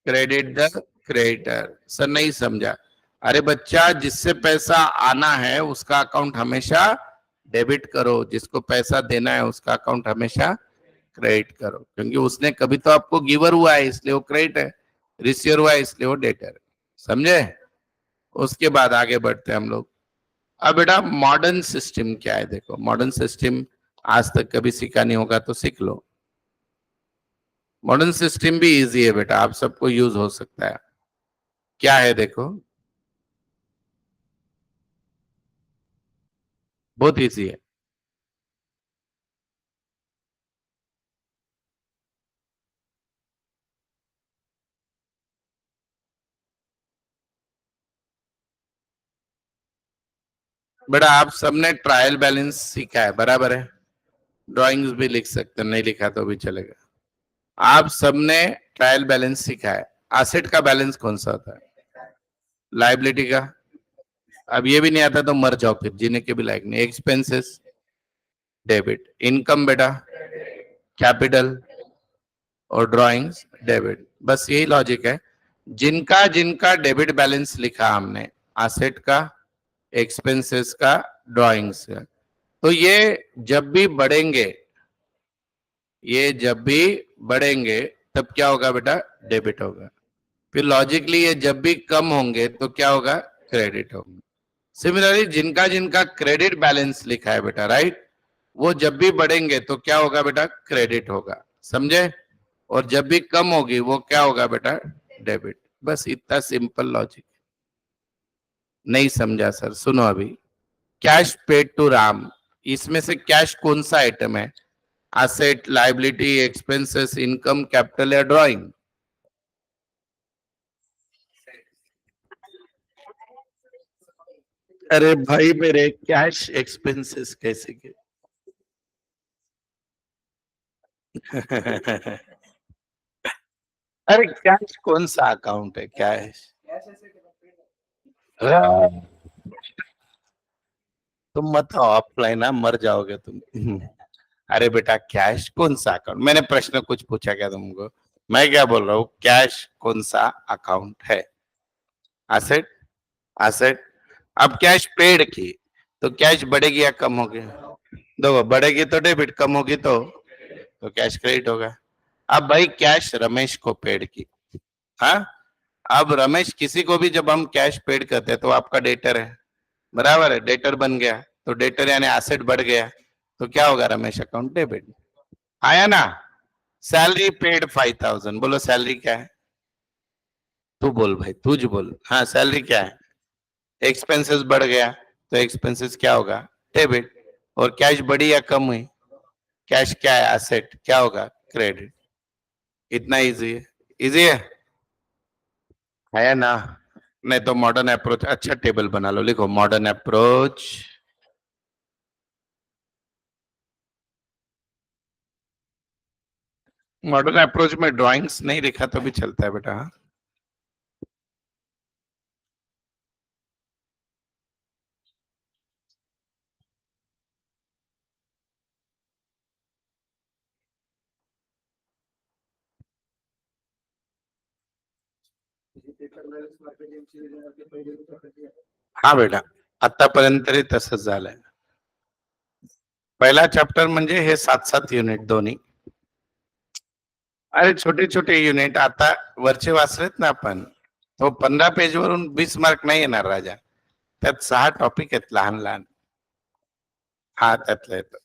credit the creditor. Sir नहीं समझा। अरे बच्चा, जिससे पैसा आना है उसका अकाउंट हमेशा डेबिट करो, जिसको पैसा देना है उसका अकाउंट हमेशा क्रेडिट करो, क्योंकि उसने कभी तो आपको गिवर हुआ है इसलिए वो क्रेडिट है, रिसीवर हुआ है इसलिए वो डेटर है। समझे? उसके बाद आगे बढ़ते हैं हम लोग। अब बेटा मॉडर्न सिस्टम क्या है देखो। मॉडर्न सिस्टम आज तक कभी सीखा नहीं होगा तो सीख लो। मॉडर्न सिस्टम भी इजी है बेटा, आप सबको यूज हो सकता है। क्या है देखो, बहुत इजी है। बेटा आप सबने ट्रायल बैलेंस सीखा है, बराबर है? ड्राइंग्स भी लिख सकते हैं, नहीं लिखा तो भी चलेगा। आप सबने ट्रायल बैलेंस सीखा है। एसेट का बैलेंस कौन सा होता है? लाइबिलिटी का। अब ये भी नहीं आता तो मर जाओ, फिर जीने के भी लायक नहीं। Expenses, debit. इनकम बेटा, कैपिटल। और ड्राइंग्स, डेबिट। बस यही लॉजिक है। जिनका जिनका डेबिट बैलेंस लिखा हमने, एसेट का, एक्सपेंसेस का, ड्राइंग्स का, तो ये जब भी बढ़ेंगे, ये जब भी बढ़ेंगे तब क्या होगा बेटा? डेबिट होगा। फिर लॉजिकली ये जब भी कम होंगे तो क्या होगा? क्रेडिट होगा। सिमिलरली जिनका जिनका क्रेडिट बैलेंस लिखा है बेटा, राइट, वो जब भी बढ़ेंगे तो क्या होगा बेटा? क्रेडिट होगा। समझे? और जब भी कम होगी वो क्या होगा बेटा? डेबिट। बस इतना सिंपल लॉजिक। नहीं समझा सर? सुनो अभी। कैश पेड टू राम, इसमें से कैश कौन सा आइटम है? Asset, liability, expenses, income, capital या ड्राइंग? अरे भाई मेरे, कैश एक्सपेंसेस कैसे के? अरे कैश कौन सा अकाउंट है? कैश तुम मत ऑफलाइन ना, मर जाओगे तुम। अरे बेटा कैश कौन सा अकाउंट, मैंने प्रश्न कुछ पूछा क्या तुमको? मैं क्या बोल रहा हूँ, कैश कौन सा अकाउंट है? Asset, asset. अब कैश पेड की, तो कैश बढ़ेगी या कम होगी? देखो, बढ़ेगी तो डेबिट, कम होगी तो कैश क्रेडिट होगा। अब भाई कैश रमेश को पेड की, हाँ, अब रमेश किसी को भी जब हम कैश पेड करते हैं तो आपका डेटर है, बराबर है? डेटर बन गया तो डेटर यानी एसेट बढ़ गया, तो क्या होगा? Ramesh account debit. आया ना? सैलरी पेड 5,000, बोलो सैलरी क्या है? तू बोल भाई, तू जो बोल। हाँ, सैलरी क्या है? एक्सपेंसेस बढ़ गया तो एक्सपेंसेस क्या होगा? डेबिट। और कैश बढ़ी या कम हुई? कैश क्या है? एसेट, क्या होगा? क्रेडिट। इतना इजी है। इजी है ना? नहीं तो मॉडर्न अप्रोच, अच्छा टेबल बना लो, लिखो मॉडर्न अप्रोच। मॉडर्न अप्रोच में ड्राइंग्स नहीं लिखा तो भी चलता है बेटा, हाँ? हा बेटा, आतापर्यंत तरी तसंच झालंय. पहिला चॅप्टर म्हणजे हे 7-7 युनिट दोन्ही. अरे छोटे छोटे युनिट आता वरचे वाचलेत ना आपण, तो 15 पेज वरून 20 मार्क नाही येणार राजा. त्यात 6 टॉपिक आहेत लहान लहान. हा त्यातलं येतं.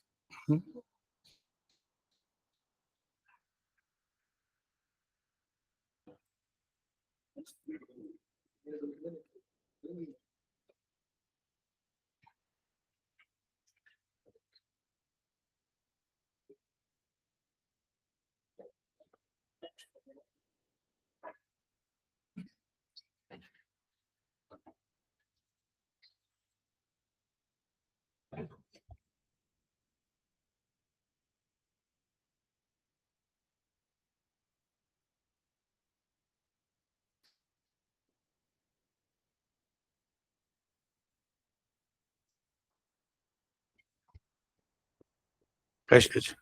कशाची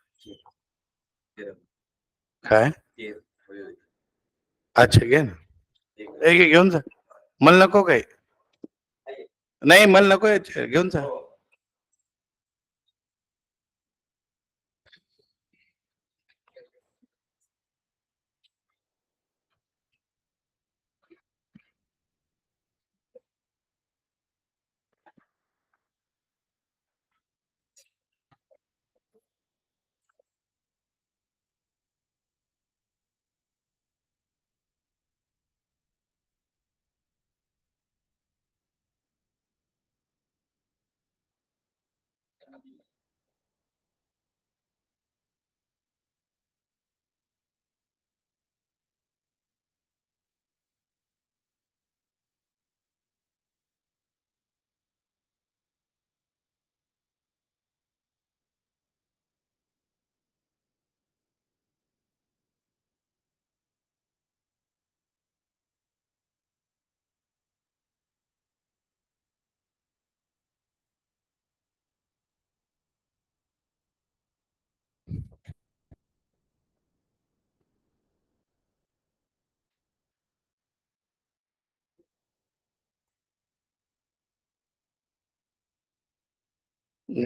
काय? अच्छा घे ना, घे घेऊन जा. मला नको काही, नाही मला नको याचे, घेऊन जा.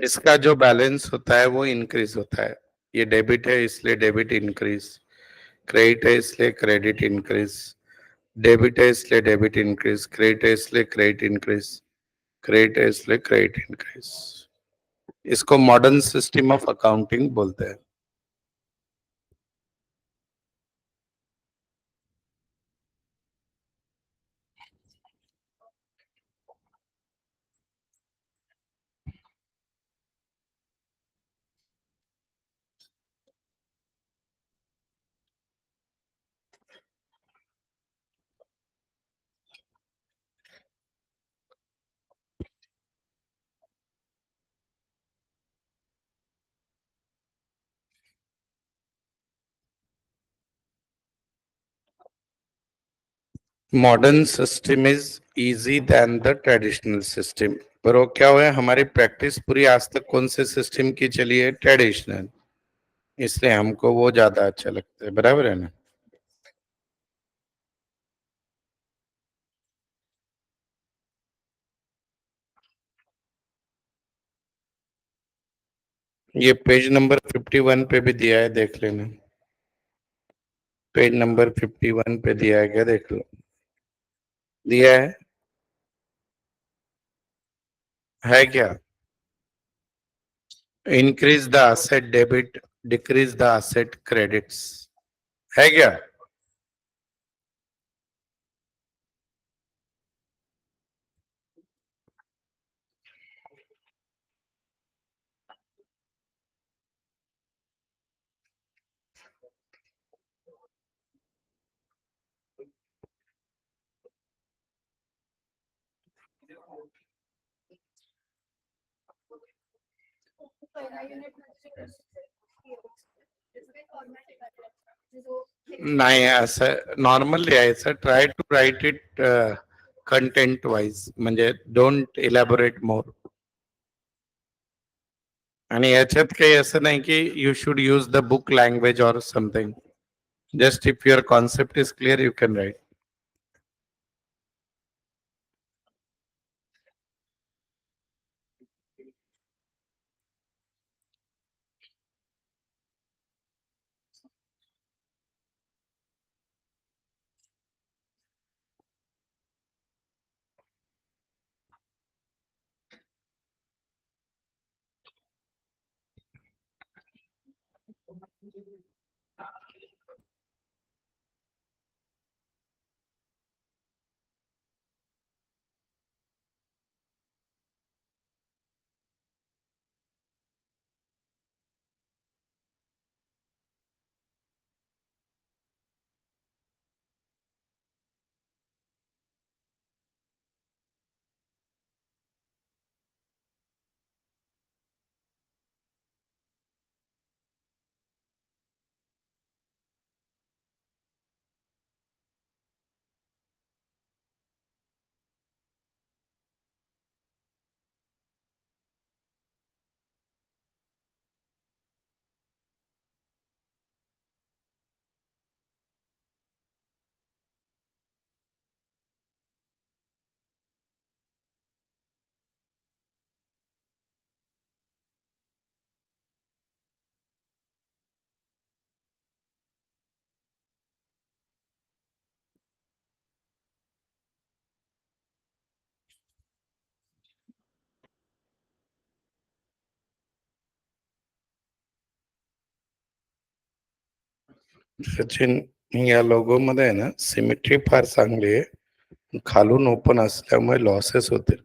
इसका जो बैलेंस होता है वो इंक्रीज होता है. ये डेबिट है इसलिए डेबिट इंक्रीज, क्रेडिट है इसलिए क्रेडिट इंक्रीज, डेबिट है इसलिए डेबिट इंक्रीज, क्रेडिट है इसलिए क्रेडिट इंक्रीज, क्रेडिट है इसलिए क्रेडिट इंक्रीज. इसको मॉडर्न सिस्टम ऑफ अकाउंटिंग बोलते हैं. Modern system is easy than the traditional system. पर वो क्या हुआ है, हमारी प्रैक्टिस पूरी आज तक कौन से सिस्टम की चली है? ट्रेडिशनल. इसलिए हमको वो ज्यादा अच्छा लगता है. बराबर है ना? ये पेज नंबर 51 पे भी दिया है, देख लेना. पेज नंबर 51 पे दिया है क्या? देख लो. दिया है क्या? Increase the asset debit, decrease the asset credits. है क्या? नाही, असं नॉर्मल लिहायचं. Try to write it content wise, म्हणजे डोंट इलॅबोरेट मोर. आणि याच्यात काही असं नाही की you should use the book language or something. Just if your concept is clear you can write. Sachin, या लोगो मध्ये आहे ना सिमेट्री फार चांगली आहे, खालून ओपन असल्यामुळे लॉसेस होतील.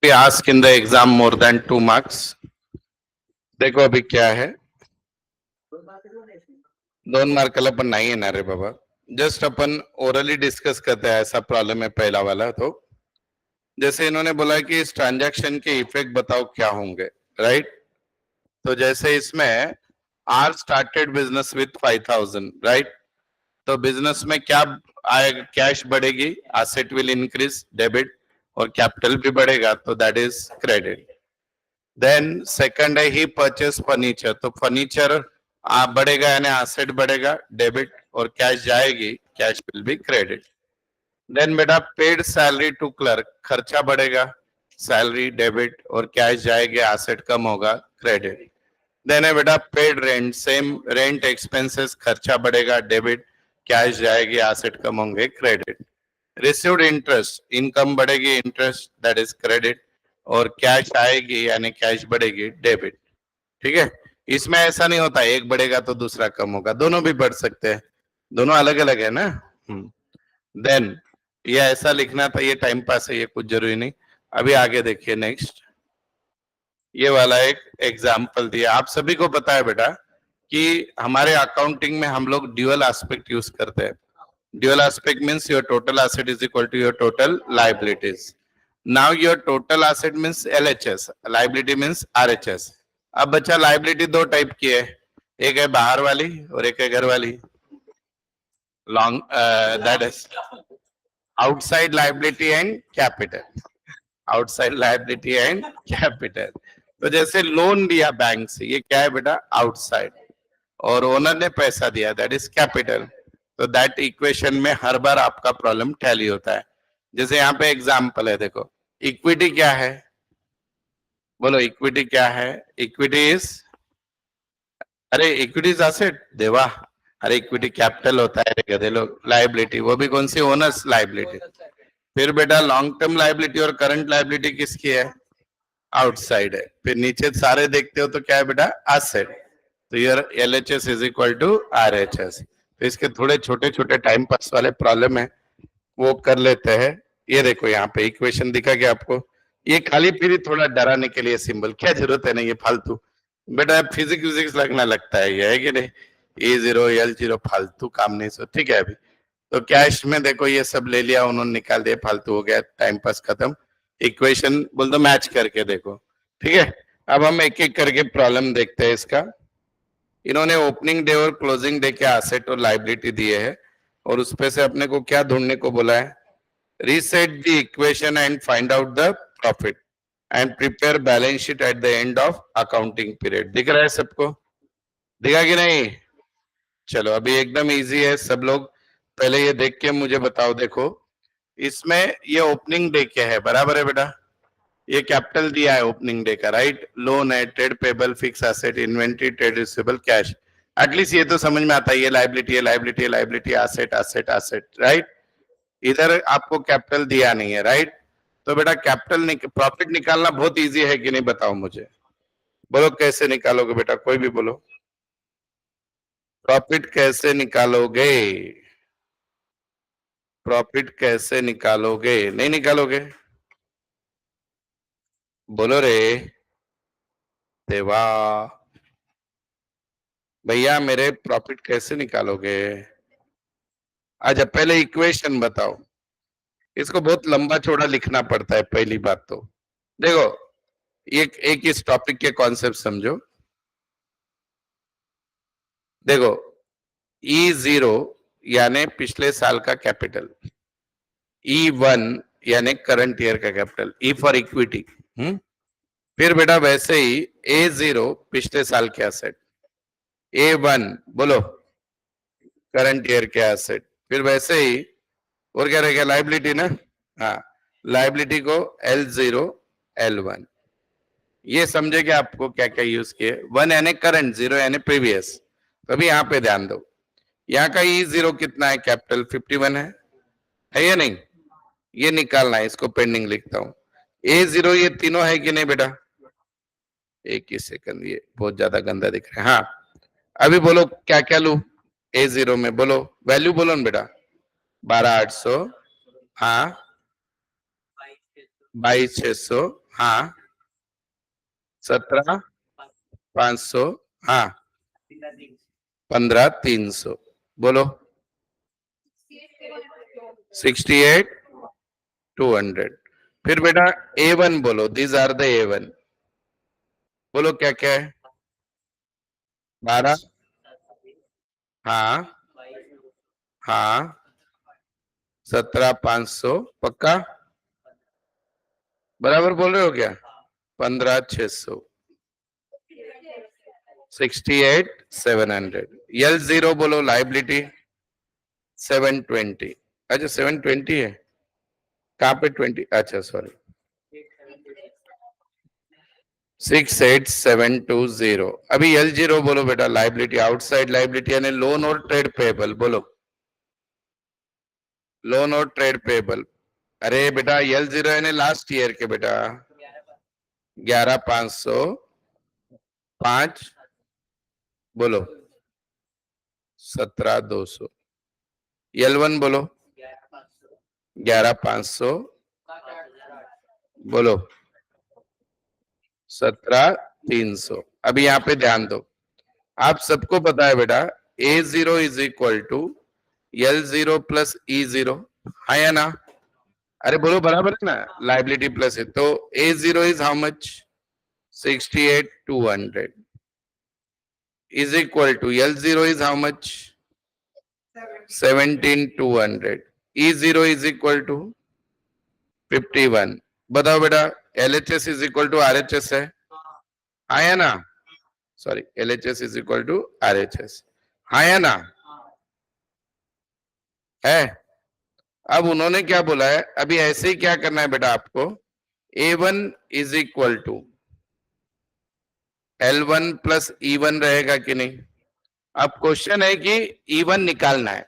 Ask in the exam more than 2 marks. देखो अभी क्या है, 2 मार्काला पण नाही येणार रे बाबा. जस्ट अपन ओरली डिस्कस करते हैं, ऐसा प्रॉब्लम है पहला वाला. तो जैसे इन्होंने बोला कि इस ट्रांजैक्शन के इफेक्ट बताओ क्या होंगे, राइट? तो जैसे इसमें R started business with 5,000, right? तो बिजनेस में क्या आएगा? कैश बढ़ेगी, एसेट विल इंक्रीज, डेबिट, और कैपिटल भी बढ़ेगा, तो that is credit. Then second है ही परचेस फर्नीचर, तो फर्नीचर बढ़ेगा यानी एसेट बढ़ेगा, डेबिट, और कैश जाएगी, cash will be credit. Then बेटा पेड सैलरी टू क्लर्क, खर्चा बढ़ेगा, सैलरी डेबिट, और कैश जाएगी, एसेट कम होगा, क्रेडिट. देन है बेटा paid rent, same rent expenses, खर्चा बढ़ेगा, डेबिट, कैश जाएगी, एसेट कम होंगे, क्रेडिट. रिसीव्ड इंटरेस्ट, इनकम बढ़ेगी, इंटरेस्ट दैट इज क्रेडिट, और कैश आएगी यानी कैश बढ़ेगी, डेबिट. ठीक है, इसमें ऐसा नहीं होता एक बढ़ेगा तो दूसरा कम होगा, दोनों भी बढ़ सकते हैं, दोनों अलग अलग है ना. देन ये ऐसा लिखना था, ये टाइम पास है, ये कुछ जरूरी नहीं. अभी आगे देखिए नेक्स्ट. ये वाला एक एग्जाम्पल दिया, आप सभी को पता है बेटा कि हमारे अकाउंटिंग में हम लोग ड्यूअल एस्पेक्ट यूज करते हैं. Dual aspect means your total asset is equal to your total liabilities. Now your total asset means LHS, liability means RHS. अब बच्चा लायबिलिटी दो टाइप की है, एक है बाहर वाली और एक है घर वाली. Long that is outside liability and capital. Outside liability and capital. तो जैसे लोन लिया बैंक से, ये क्या है बेटा, आउटसाइड, और ओनर ने पैसा दिया, दैट इज कैपिटल। तो दैट इक्वेशन में हर बार आपका प्रॉब्लम टैली होता है। जैसे यहाँ पे एग्जाम्पल है, देखो इक्विटी क्या है, बोलो इक्विटी क्या है, इक्विटी इज, अरे इक्विटी इज एसेट, देवा, अरे इक्विटी कैपिटल होता है रे गधे लोग, लाइबिलिटी वो भी कौन सी, ओनर्स लाइबिलिटी। फिर बेटा लॉन्ग टर्म लाइबिलिटी और करंट लाइबिलिटी किसकी है, आउटसाइड है। फिर नीचे सारे देखते हो तो क्या है बेटा, एसेट। तो your LHS is equal to RHS। तो इसके थोड़े छोटे छोटे टाइम पास वाले प्रॉब्लम है, वो कर लेते हैं। ये देखो यहाँ पे इक्वेशन दिखा गया आपको, ये खाली फिर थोड़ा डराने के लिए सिंबल, क्या जरूरत है, नहीं ये फालतू बेटा, फिजिक्स विजिक्स लगना लगता है, ये है कि नहीं, E0 L0 फालतू काम नहीं। सो ठीक है। अभी तो कैश में देखो ये सब ले लिया उन्होंने, निकाल दिया, फालतू हो गया, टाइम पास खत्म। इक्वेशन बोल दो मैच करके देखो, ठीक है। अब हम एक एक करके प्रॉब्लम देखते हैं इसका। इन्होंने ओपनिंग डे और क्लोजिंग डे के एसेट और लाइबिलिटी दिए हैं, और उसपे से अपने को क्या ढूंढने को बोला है, reset the equation and find out the profit and prepare balance sheet at the end of accounting period. दिख रहा है सबको, दिखा कि नहीं? चलो अभी एकदम इजी है, सब लोग पहले ये देख के मुझे बताओ। देखो इसमें ये ओपनिंग डे क्या है, बराबर है बेटा, ये कैपिटल दिया है ओपनिंग डे का, राइट, लोन है, trade payable, fix asset, inventory, trade receivable, cash. At least ये तो समझ में आता है, ये लाइबिलिटी है, लाइबिलिटी है, liability, asset asset asset, right. इधर आपको कैपिटल दिया नहीं है, राइट। तो बेटा कैपिटल प्रॉफिट निकालना बहुत इजी है कि नहीं, बताओ मुझे, बोलो कैसे निकालोगे बेटा, कोई भी बोलो, प्रॉफिट कैसे निकालोगे, प्रॉफिट कैसे निकालोगे, नहीं निकालोगे, बोलो रे देवा, भैया मेरे प्रॉफिट कैसे निकालोगे। अच्छा पहले इक्वेशन बताओ, इसको बहुत लंबा चौड़ा लिखना पड़ता है पहली बात तो। देखो एक एक इस टॉपिक के कॉन्सेप्ट समझो। देखो E0 यानी पिछले साल का कैपिटल, E1 यानी करंट ईयर का कैपिटल, E फॉर इक्विटी। फिर बेटा वैसे ही A0 पिछले साल के एसेट, A1 बोलो करंट ईयर के एसेट, फिर वैसे ही और क्या रहेगा, लाइबिलिटी ना, हाँ, लाइबिलिटी को L0 L1। ये समझे कि आपको क्या क्या यूज किए, 1 यानी करंट, 0 यानी प्रीवियस। तो अभी यहाँ पे ध्यान दो, यहाँ का E0 कितना है, कैपिटल 51 है या नहीं, ये निकालना है, इसको पेंडिंग लिखता हूँ। A0 ये तीनों है कि नहीं बेटा, एक ही सेकंड, ये बहुत ज्यादा गंदा दिख रहा है। हाँ अभी बोलो क्या क्या लू, A0 में बोलो वैल्यू, बोलो ना बेटा, 12,800, हाँ 22,600, हाँ 17,500, हाँ 15,300, बोलो 68,200। फिर बेटा A1 बोलो, दीज आर द A1, बोलो क्या क्या है, 12, हाँ हाँ 17,500 पक्का, बराबर बोल रहे हो क्या, 15,600, 68,700। L0 बोलो लाइबिलिटी 720, अच्छा 720 है, कहाँ पे 20, अच्छा सॉरी 68,720। अभी L0 बोलो बेटा, लाइबिलिटी, आउटसाइड लाइबिलिटी यानी लोन और ट्रेड पेबल, बोलो लोन और ट्रेड पेबल। अरे बेटा L0 यानी लास्ट ईयर के बेटा, 11,500, 5 बोलो 17,200। L1 बोलो 11,500, बोलो 17,300। अभी यहाँ पे ध्यान दो, आप सबको पता है बेटा A0 is equal to L0 plus E0, हाँ या ना, अरे बोलो बराबर है ना, लाइबिलिटी प्लस है, तो A0 is how much, 68,200 is equal to L0 is how much, 17,200, E0 is equal to 51, बताओ बेटा, LHS is equal to RHS है, आया ना? Sorry, LHS is equal to RHS, आया ना? है। अब उन्होंने क्या बोला है, अभी ऐसे ही क्या करना है बेटा आपको, A1 is equal to L1 plus E1 रहेगा कि नहीं? अब क्वेश्चन है कि E1 निकालना है।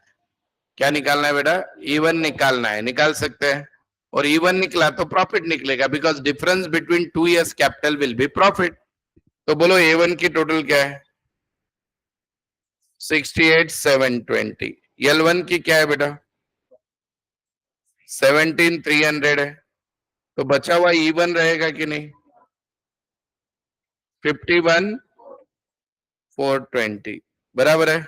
क्या निकालना है बेटा? E1 निकालना है, निकाल सकते हैं। और E1 निकला तो प्रॉफिट निकलेगा, because difference between 2 years capital will be profit. तो बोलो A1 की टोटल क्या है? 68,720। L1 की क्या है बेटा? 17,300 है। तो बचा हुआ E1 रहेगा कि नहीं? 51,420 बराबर है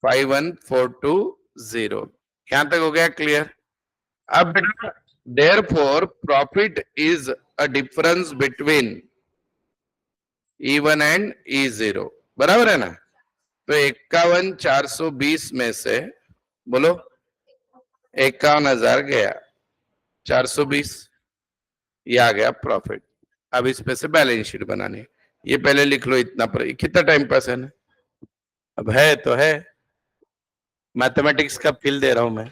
51,420। यहां तक हो गया क्लियर? अब बेटा, therefore profit is a difference between E1 and E0, बराबर है ना? तो 51,420 में से बोलो 51,000 गया, 420 ये आ गया प्रॉफिट। अब इस पे से बैलेंस शीट बनानी है। ये पहले लिख लो इतना पर, कितना टाइम पास है ना? अब है तो है, मैथमेटिक्स का फील दे रहा हूं मैं।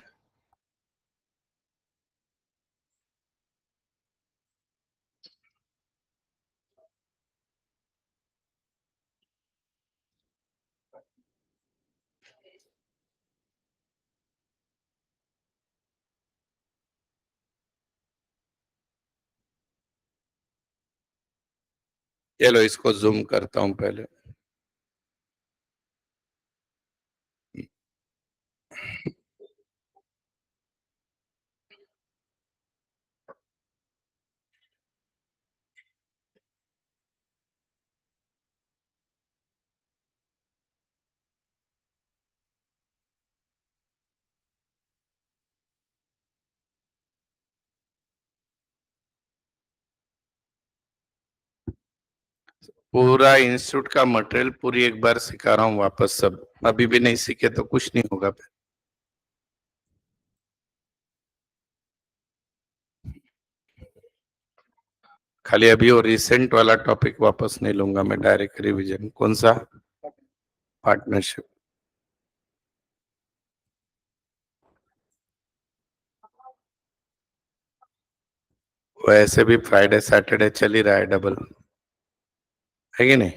चलो इसको जूम करता हूं पहले। पूरा इंस्टीट्यूट का मटेरियल पूरी एक बार सिखा रहा हूँ वापस सब, अभी भी नहीं सीखे तो कुछ नहीं होगा। खाली अभी वो रिसेंट वाला टॉपिक वापस नहीं लूंगा मैं, डायरेक्ट रिवीजन। कौन सा? पार्टनरशिप। वैसे भी फ्राइडे सैटरडे चल ही रहा है डबल, है कि नहीं?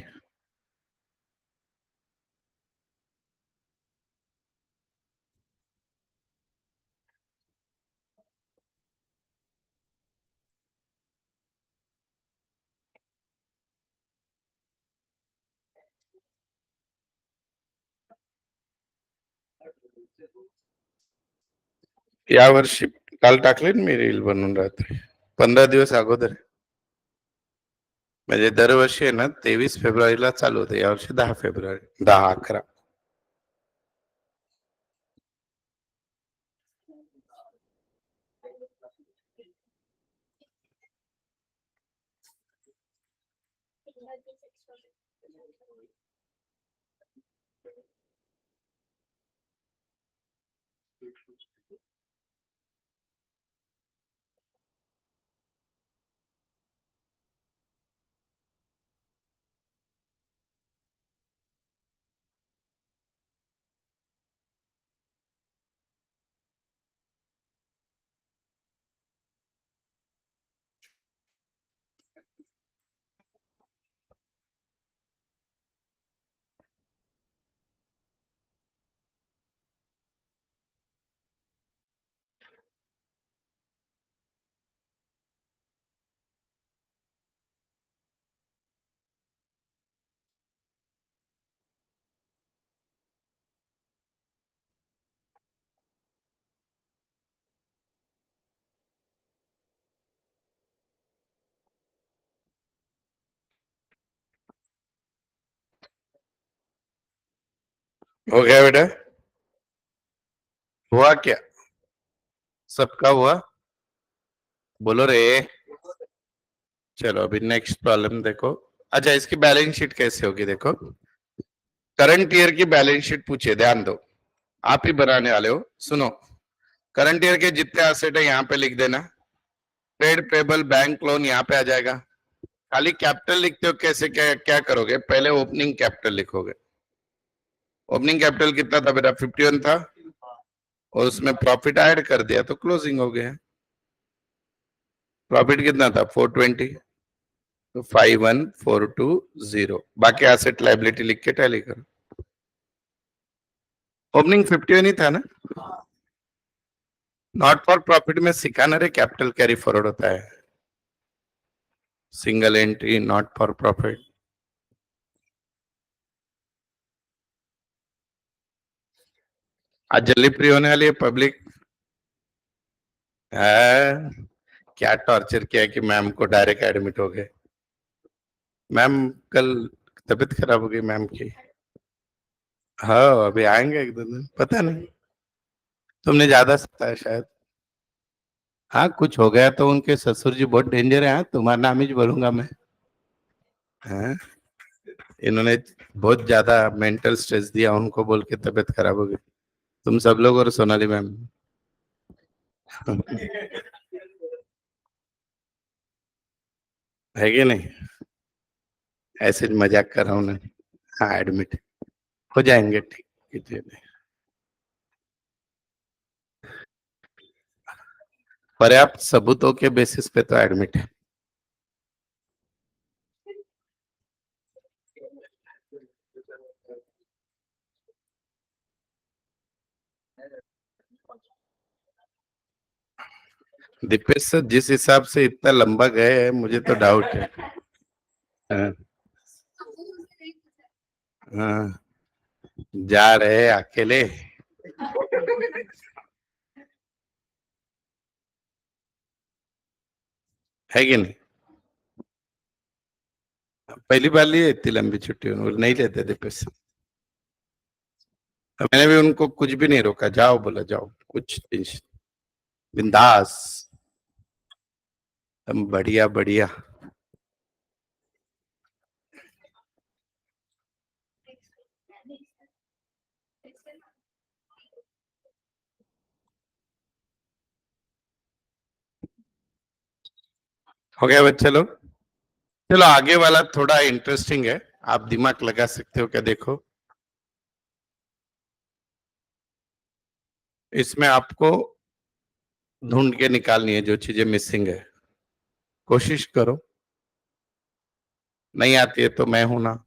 या वर्षी काल टाकले ना मी रील बनवून राहते 15 दिवस अगोदर. म्हणजे दरवर्षी आहे ना 23 फेब्रुवारीला चालू होते, यावर्षी 10 फेब्रुवारी, 10-11. हो गया बेटा? हुआ क्या? सबका हुआ? बोलो रे। चलो अभी नेक्स्ट प्रॉब्लम देखो। अच्छा, इसकी बैलेंस शीट कैसे होगी देखो। करंट ईयर की बैलेंस शीट पूछे, ध्यान दो, आप ही बनाने वाले हो, सुनो। करंट ईयर के जितने एसेट है यहाँ पे लिख देना, ट्रेड पेबल बैंक लोन यहाँ पे आ जाएगा। खाली कैपिटल लिखते हो, कैसे क्या क्या करोगे, पहले ओपनिंग कैपिटल लिखोगे। ओपनिंग कैपिटल कितना था बेटा, 51 था, और उसमें प्रॉफिट ऐड कर दिया तो क्लोजिंग हो गया। प्रॉफिट कितना था, 420, तो 51420, बाकी एसेट लाइबिलिटी लिख के टैली करो। ओपनिंग 51 ही था ना। नॉट फॉर प्रॉफिट में सिखाना रे, कैपिटल कैरी फॉरवर्ड होता है, single entry not for profit. आज जल्दी फ्री होने वाली है पब्लिक है। क्या टॉर्चर किया कि मैम को डायरेक्ट एडमिट हो गए। मैम कल तबीयत खराब हो गई मैम की। हाँ अभी आएंगे एक दो दिन, पता नहीं, तुमने ज्यादा सताया शायद। हाँ कुछ हो गया तो उनके ससुर जी बहुत डेंजर है, हाँ, तुम्हारा नाम ही बोलूंगा मैं। हाँ इन्होंने बहुत ज्यादा मेंटल स्ट्रेस दिया उनको, बोल के तबीयत खराब हो गई, तुम सब लोग और सोनाली मैम। है कि नहीं, ऐसे मजाक कर रहा हूँ ना। हाँ एडमिट हो जाएंगे, ठीक कीजिए। पर्याप्त सबूतों के बेसिस पे तो एडमिट है। दीपेश सर जिस हिसाब से इतना लंबा गए हैं, मुझे तो डाउट है। हाँ, हाँ, जा रहे हैं अकेले। है कि नहीं, पहली बार लिए इतनी लंबी छुट्टी, उन्होंने नहीं लेते दीपेश सर। तो मैंने भी उनको कुछ भी नहीं रोका, जाओ बोला जाओ, कुछ टेंशन, बिंदास, हम बढ़िया बढ़िया। हो गया बच्चे लोग। चलो आगे वाला थोड़ा इंटरेस्टिंग है, आप दिमाग लगा सकते हो क्या, देखो। इसमें आपको ढूंढ के निकालनी है जो चीजें मिसिंग है, कोशिश करो। नहीं आती है तो मैं हूं ना।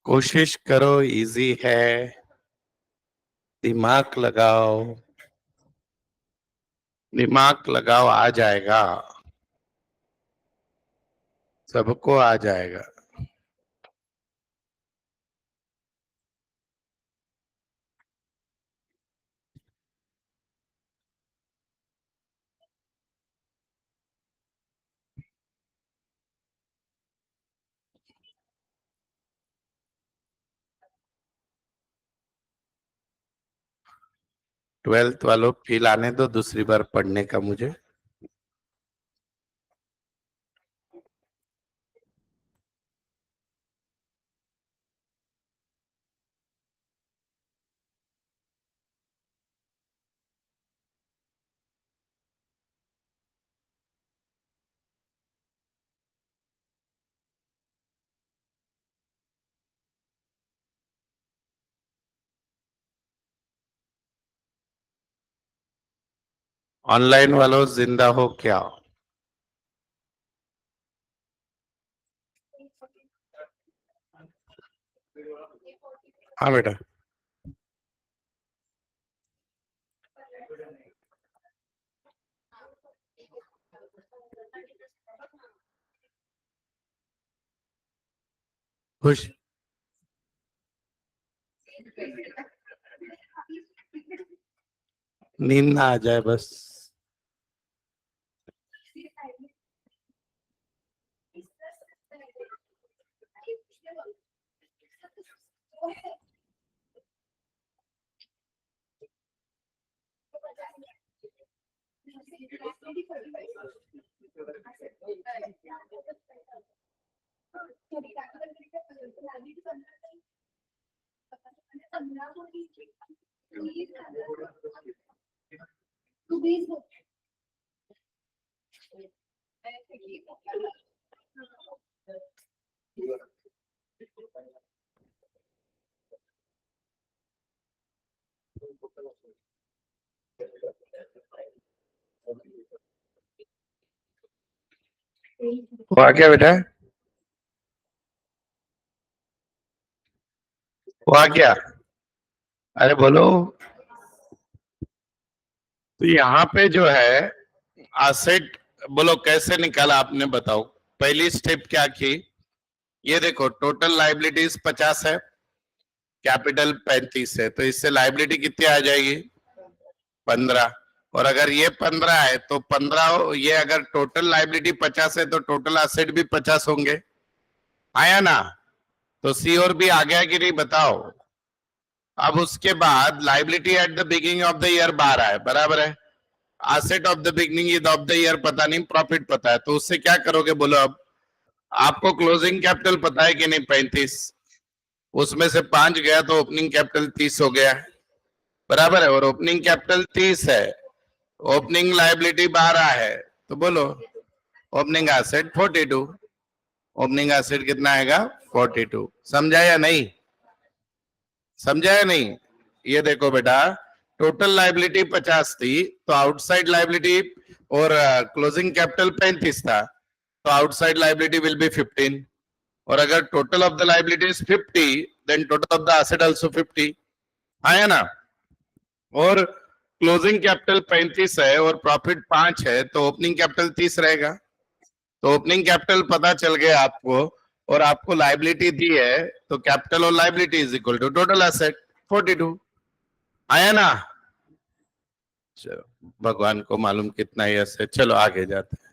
कोशिश करो, इजी है, दिमाग लगाओ, दिमाग लगाओ, आ जाएगा, सबको आ जाएगा। 12th वालों फील आने दो दूसरी बार पढ़ने का मुझे। ऑनलाइन वालों जिंदा हो क्या? हाँ बेटा, खुश। नींद ना आ जाए बस। हुआ क्या बेटा? हुआ क्या? अरे बोलो। तो यहाँ पे जो है एसेट, बोलो कैसे निकाला आपने, बताओ। पहली स्टेप क्या की? ये देखो, टोटल लाइबिलिटीज 50 है, कैपिटल 35 है, तो इससे लाइबिलिटी कितनी आ जाएगी? 15। और अगर ये 15 है तो 15, ये अगर टोटल लाइबिलिटी 50 है तो टोटल एसेट भी 50 होंगे, आया ना? तो सी और बी आ गया कि नहीं, बताओ। अब उसके बाद liability at the beginning of the year 12 है, बराबर है। Asset of the beginning of the year पता नहीं, प्रॉफिट पता है, तो उससे क्या करोगे बोलो अब? आपको क्लोजिंग कैपिटल पता है कि नहीं? 35, उसमें से 5 गया तो ओपनिंग कैपिटल 30 हो गया, बराबर है। और ओपनिंग कैपिटल 30 है, ओपनिंग लाइबिलिटी 12 है, तो बोलो ओपनिंग एसेट 42। ओपनिंग एसेट कितना आएगा? 42। समझा या नहीं? समझा या नहीं? ये देखो बेटा, टोटल लाइबिलिटी 50 थी, तो आउटसाइड लाइबिलिटी और क्लोजिंग कैपिटल 35 था, तो आउटसाइड लाइबिलिटी विल बी 15। और अगर total of the liability is 50, then total of the asset also 50, आया ना? और क्लोजिंग कैपिटल 35 है और प्रॉफिट 5 है, तो ओपनिंग कैपिटल 30 रहेगा। तो ओपनिंग कैपिटल पता चल गया आपको, और आपको लाइबिलिटी दी है, तो कैपिटल और liability is equal to total asset 42, आया ना? चलो, भगवान को मालूम कितना ही एसेट। चलो आगे जाते हैं।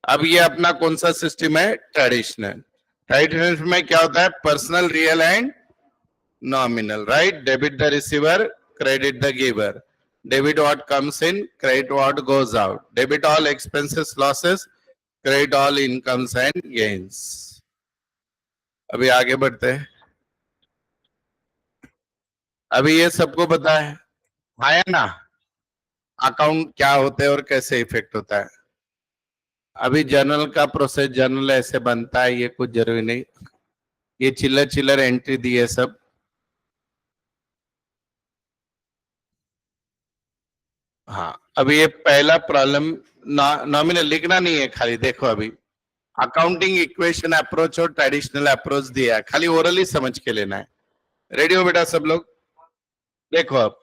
अब ये अपना कौन सा सिस्टम है? ट्रेडिशनल। ट्रेडिशनल में क्या होता है? Personal, real and nominal, right? Debit the receiver, credit the giver. Debit what comes in, credit what goes out. Debit all expenses, losses, credit all incomes and gains. अभी आगे बढ़ते हैं। अभी ये सबको पता है, आया ना? अकाउंट क्या होते हैं और कैसे इफेक्ट होता है। अभी जर्नल का प्रोसेस, जर्नल ऐसे बनता है, ये कुछ जरूरी नहीं। ये चिल्लर चिल्लर एंट्री दी है सब। हाँ, अभी ये पहला प्रॉब्लम, नॉमिनल लिखना नहीं है, खाली देखो। अभी अकाउंटिंग इक्वेशन अप्रोच और ट्रेडिशनल अप्रोच दिया है, खाली ओरली समझ के लेना है। रेडी हो बेटा सब लोग? देखो अब,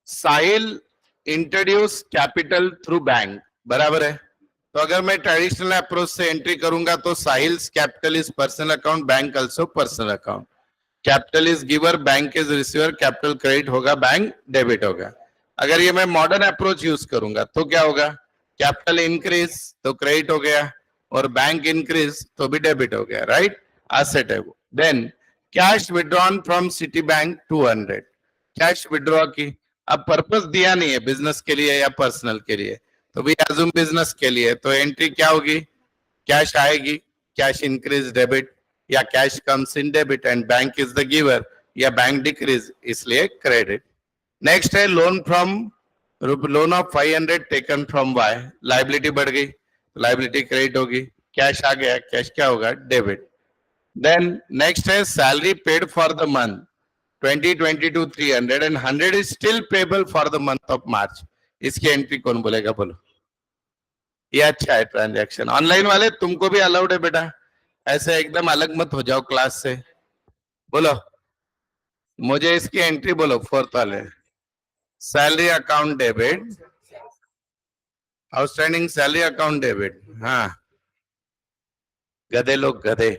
साहिल इंट्रोड्यूस कैपिटल थ्रू बैंक, बराबर है। तो अगर मैं ट्रेडिशनल अप्रोच से एंट्री करूंगा तो Sahil's capital is personal account, bank also personal account. Capital is giver, bank is receiver, capital credit होगा, बैंक डेबिट होगा। अगर ये मैं मॉडर्न अप्रोच यूज करूंगा तो क्या होगा? कैपिटल इंक्रीज तो क्रेडिट हो गया, और बैंक इंक्रीज तो भी डेबिट हो गया, राइट? एसेट है वो। Then cash withdrawn from Citi bank 200, cash withdraw की। अब पर्पस दिया नहीं है बिजनेस के लिए या पर्सनल के लिए, तो भी एज्यूम बिजनेस के लिए, तो एंट्री क्या होगी? कैश आएगी, कैश इंक्रीज डेबिट, या cash comes in debit and bank is the giver, या बैंक डिक्रीज इसलिए क्रेडिट। नेक्स्ट है loan from, loan of 500 taken from Y, liability बढ़ गई, लाइबिलिटी क्रेडिट होगी, कैश आ गया, कैश क्या होगा? डेबिट। देन नेक्स्ट है salary paid for the month 2022 300 and 100 is still payable for the month of March. इसकी एंट्री कौन बोलेगा बोलो? ये अच्छा है ट्रांजैक्शन। ऑनलाइन वाले तुमको भी अलाउड है बेटा, ऐसे एकदम अलग मत हो जाओ क्लास से। बोलो, मुझे इसकी एंट्री बोलो फोर्थ वाले। Salary account debit, outstanding salary account debit. हाँ, गधे लोक गधे.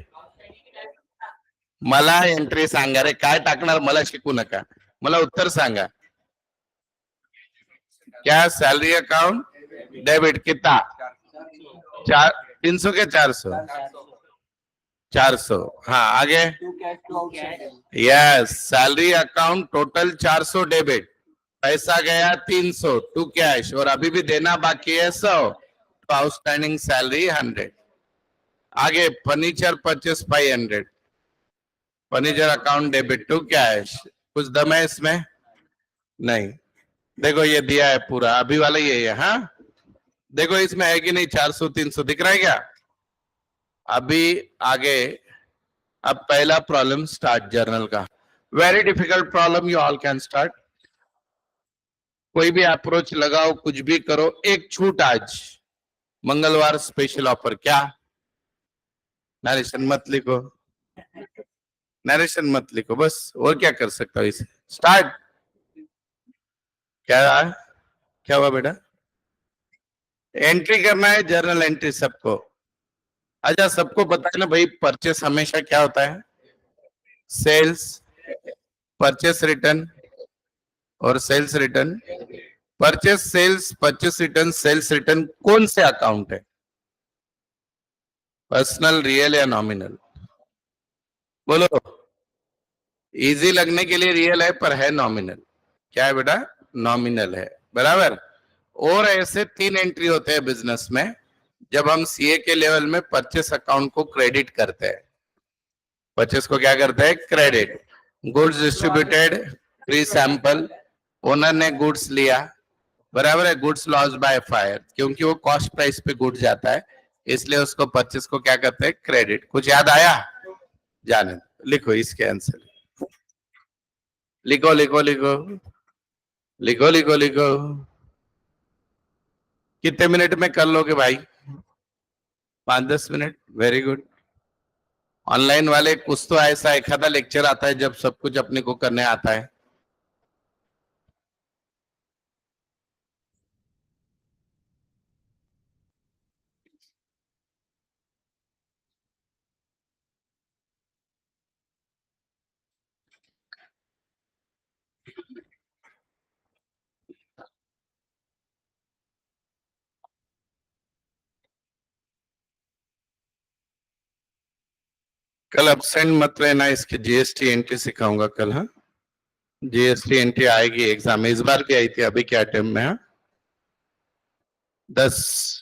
मला एंट्री सांगा रे, काय टाकणार मला शिकू नका, मला उत्तर सांगा. क्या सैलरी अकाउंट डेबिट कितना? 300 के 400? 400. हाँ आगे. Yes, salary account total 400 debit, पैसा गया 300 टू कैश, और अभी भी देना बाकी है 100, तो आउटस्टैंडिंग सैलरी 100. आगे furniture purchase 500, furniture account debit to cash. कुछ दम है इसमें? नहीं. देखो ये दिया है पूरा, अभी वाला ये है. हाँ देखो इसमें है कि नहीं, 400 300 दिख रहा है क्या? अभी आगे, अब पहला प्रॉब्लम स्टार्ट जर्नल का. Very difficult problem, you all can start. कोई भी अप्रोच लगाओ, कुछ भी करो, एक छूट आज, मंगलवार स्पेशल ऑफर. क्या? नरेशन मत लिखो, नरेशन मत लिखो, बस और क्या कर सकता हूँ इसे. स्टार्ट. क्या क्या हुआ बेटा? एंट्री करना है, जर्नल एंट्री सबको. अच्छा सबको पता है ना भाई, परचेस हमेशा क्या होता है? सेल्स, परचेस रिटर्न और sales return. Purchase sales, purchase return, sales return कौन से अकाउंट है? पर्सनल, रियल या नॉमिनल? बोलो. इजी लगने के लिए रियल है पर है नॉमिनल. क्या है बेटा? नॉमिनल है, बराबर. और ऐसे 3 एंट्री होते हैं बिजनेस में, जब हम सीए के लेवल में परचेस अकाउंट को क्रेडिट करते हैं. परचेस को क्या करते हैं? Credit. Goods distributed, free sample, owner ने गुड्स लिया, बराबर है. गुड्स लॉस बाय फायर, क्योंकि वो कॉस्ट प्राइस पे गुड्स जाता है, इसलिए उसको परचेस को क्या करते हैं? क्रेडिट. कुछ याद आया? जाने दो. लिखो इसके आंसर. लिखो लिखो लिखो लिखो लिखो लिखो. कितने मिनट में कर लोगे भाई? 5-10 मिनट. Very good. ऑनलाइन वाले कुछ तो ऐसा एक आधा लेक्चर आता है जब सब कुछ अपने को करने आता है. कल अब्सेंट मत रहना, इसके जीएसटी एंट्री सिखाऊंगा कल. हाँ, जीएसटी एंट्री आएगी एग्जाम में, इस बार भी आई थी, अभी क्या टाइम में? हाँ 10.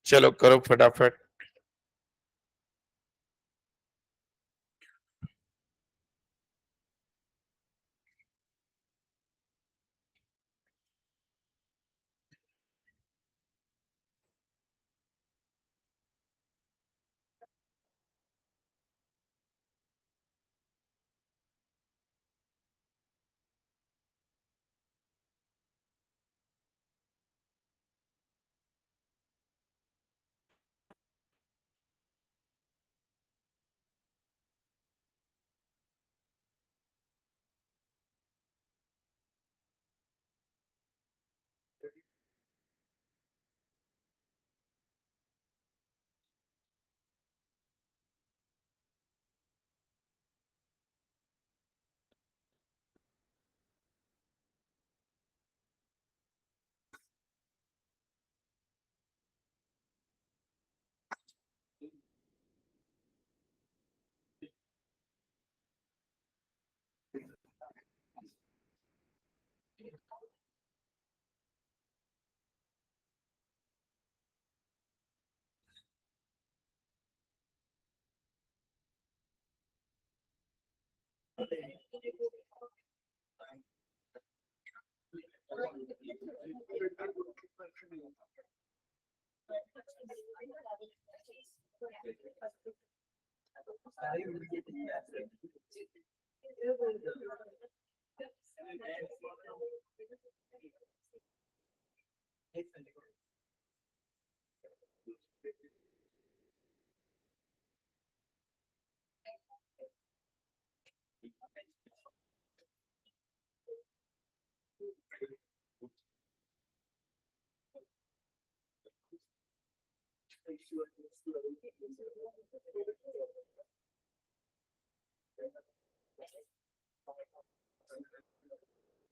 चलो करो फटाफट।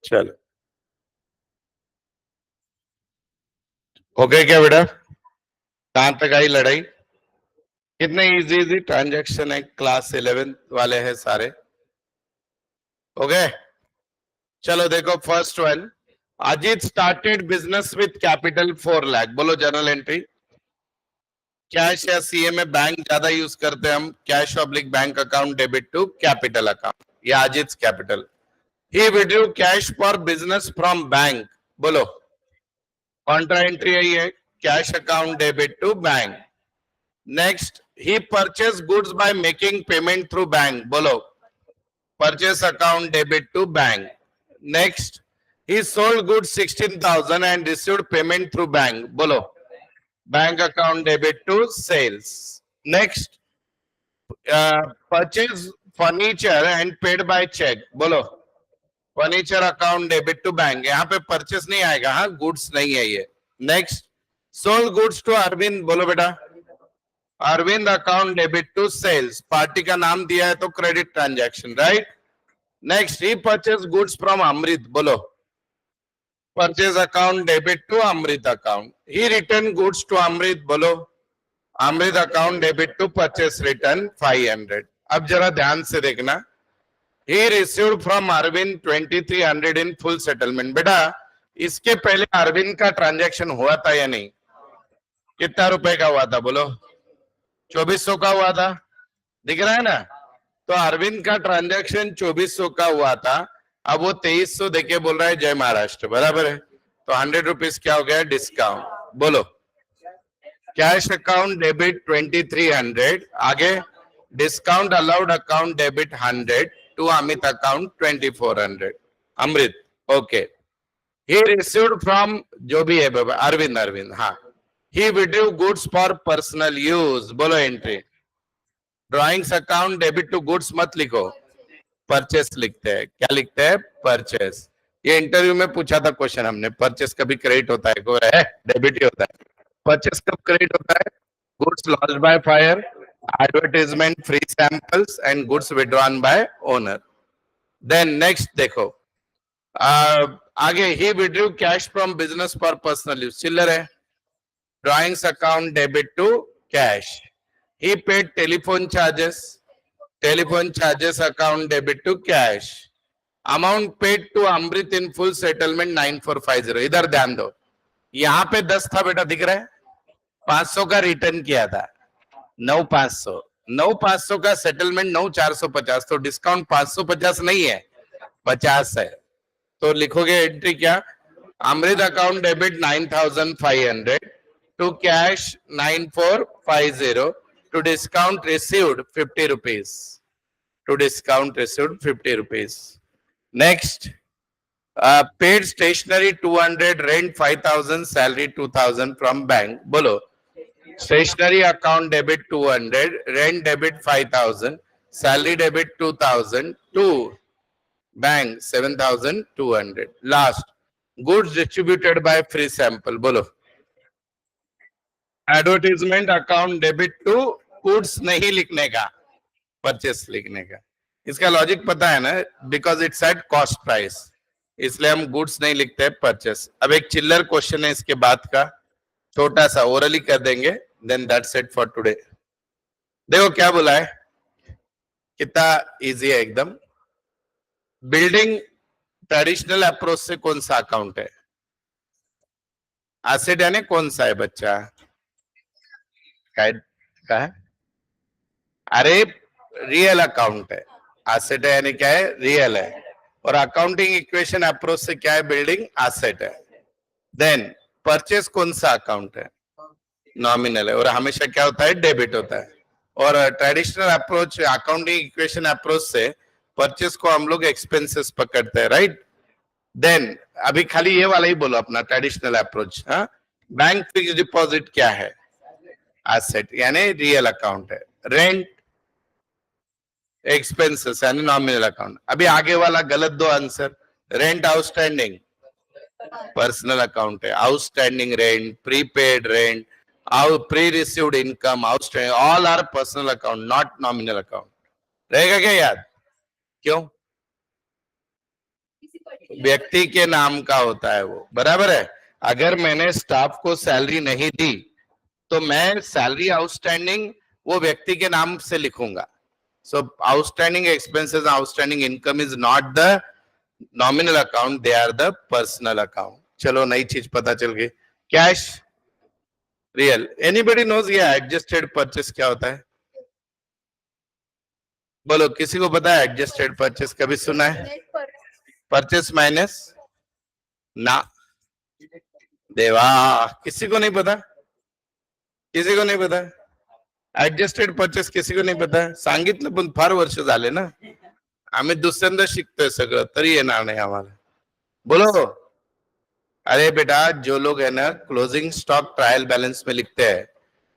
चलो हो गया क्या बेटा? कहां तक आई लड़ाई? कितने इजी इजी ट्रांजैक्शन है, क्लास 11 वाले हैं सारे। हो गए? चलो देखो first one, Ajit started business with capital 4 lakh. बोलो जनरल एंट्री। कैश या सीए में बैंक ज्यादा यूज करते हैं हम, cash oblique bank account debit to capital account, या Ajit capital. He withdrew cash for business from bank. बोलो कॉन्ट्रा एंट्री यही है, cash account debit to bank. Next, he purchase goods by making payment through bank. बोलो purchase account debit to bank. Next, he sold goods 16,000 and received payment through bank. बोलो bank account debit to sales. Next, purchase furniture and paid by cheque. बोलो furniture account debit to bank. यहाँ पे purchase नहीं आएगा, हाँ goods नहीं है ये। Next, sold goods to Arvind. बोलो बेटा Arvind account debit to sales, party का नाम दिया है तो credit transaction, right. Next, he purchase goods from Amrit. बोलो purchase account debit to Amrit account. He return goods to Amrit. बोलो Amrit account debit to purchase return 500। अब जरा ध्यान से देखना, he received from Arvind 2300 in full settlement. बेटा इसके पहले अरविंद का ट्रांजैक्शन हुआ था या नहीं? कितना रुपए का हुआ था? बोलो 2400 का हुआ था, दिख रहा है ना। तो अरविंद का ट्रांजैक्शन 2400 का हुआ था, अब वो 2300 देके बोल रहा है जय महाराष्ट्र, बराबर है। तो 100 रुपीज क्या हो गया? डिस्काउंट। बोलो कैश अकाउंट डेबिट 2300, आगे discount allowed account debit 100 to Amit account 2400। Amrit okay. He received from, जो भी है बाबा अरविंद, अरविंद हाँ। He withdrew goods for personal use. बोलो entry. Drawings account debit to goods मत लिखो, परचेस लिखते हैं। क्या लिखते हैं? परचेस। ये इंटरव्यू में पूछा था क्वेश्चन हमने, परचेस कभी क्रेडिट होता है? कोई है? डेबिट ही होता है। परचेस कब क्रेडिट होता है? Goods lost by fire, advertisement, free samples and goods withdrawn by owner. Then next देखो, आगे ही withdrew cash from business for personal use, चिल्लर है। Drawings account debit to cash. He paid telephone charges, telephone charges account debit to cash. Amount paid to Amrit in full settlement 9450। इधर ध्यान दो, यहाँ पे 10 था बेटा, दिख रहा है? 500 का रिटर्न किया था, 9,500, 9,500 का सेटलमेंट 9,450, तो डिस्काउंट 550 नहीं है, 50 है। तो लिखोगे एंट्री क्या? Amrit account debit 9,500 to cash 9450 to discount received 50 rupees, to discount received 50 rupees. Next, paid stationery 200, rent 5,000, salary 2,000 from bank. बोलो, stationery account debit 200, rent debit 5,000, salary debit 2,000 to bank 7,200। Last, goods distributed by free sample. बोलो, advertisement account debit to goods नहीं लिखने का, purchase लिखने का। इसका logic पता है ना? Because it's at cost price, इसलिए हम गुड्स नहीं लिखते, परचेस। अब एक चिल्लर क्वेश्चन है इसके बाद का, छोटा सा ओरली कर देंगे, then that's it for today. देखो क्या बोला है, कितना इजी है एकदम। बिल्डिंग ट्रेडिशनल अप्रोच से कौन सा अकाउंट है? एसेट यानी कौन सा है बच्चा? का है? अरे रियल अकाउंट है, एसेट है यानी क्या है? रियल है। और अकाउंटिंग इक्वेशन अप्रोच से क्या है? बिल्डिंग एसेट है। देन परचेस कौन सा अकाउंट है? नॉमिनल है, और हमेशा क्या होता है? डेबिट होता है। और traditional approach, accounting equation approach से परचेस को हम लोग एक्सपेंसेस पकड़ते हैं, राइट? देन अभी खाली ये वाला ही बोलो अपना, ट्रेडिशनल अप्रोच। हाँ, बैंक फिक्स डिपॉजिट क्या है? एसेट यानी रियल अकाउंट है। रेंट एक्सपेंसेस यानी नॉमिनल अकाउंट। अभी आगे वाला गलत दो answer. Rent outstanding personal account है, outstanding rent, prepaid rent, pre received income, outstanding, all are personal account, not nominal account. रहेगा क्या याद? क्यों? व्यक्ति के नाम का होता है वो, बराबर है। अगर मैंने स्टाफ को सैलरी नहीं दी तो मैं सैलरी आउटस्टैंडिंग वो व्यक्ति के नाम से लिखूंगा। So outstanding expenses, outstanding income is not the nominal account, they are the personal account. चलो नई चीज पता चल गई। कैश रियल, एनीबडी नोज ये एडजस्टेड परचेस क्या होता है? बोलो, किसी को पता है एडजस्टेड परचेस? कभी सुना है? परचेस माइनस ना, देवा, किसी को नहीं पता? किसी को नहीं पता ऍडजस्टेड परचेस? किसी को नाही पता? सांगितलं पण फार वर्ष झाले ना, आम्ही दुसऱ्यांदा शिकतोय सगळं, तरी येणार नाही आम्हाला। बोलो, अरे बेटा, जो लोग है ना क्लोजिंग स्टॉक ट्रायल बैलेंस में लिखते हैं,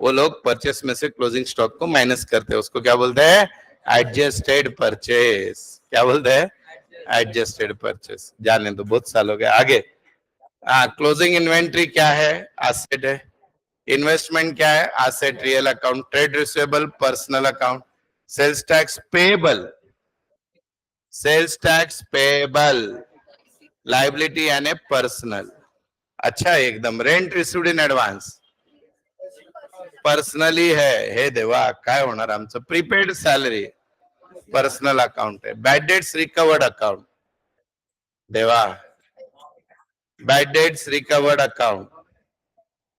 वो लोग परचेस में से क्लोजिंग स्टॉक को माइनस करते हैं, उसको क्या बोलते हैं? Adjusted purchase. क्या बोलते हैं? Adjusted purchase. जाने दो, बहुत साल हो गए। आगे, क्लोजिंग इन्वेंट्री क्या है? एसेट है। इन्वेस्टमेंट क्या है? Asset, real account. Trade receivable personal account. Sales tax payable, sales tax payable, liability यानी पर्सनल। अच्छा एकदम। Rent received in advance personally है, हे देवा काय होणार आमचं? प्रीपेड सॅलरी पर्सनल अकाउंट आहे। बॅड डेट्स रिकवर्ड अकाउंट, देवा, बॅड डेट्स रिकवर्ड अकाउंट।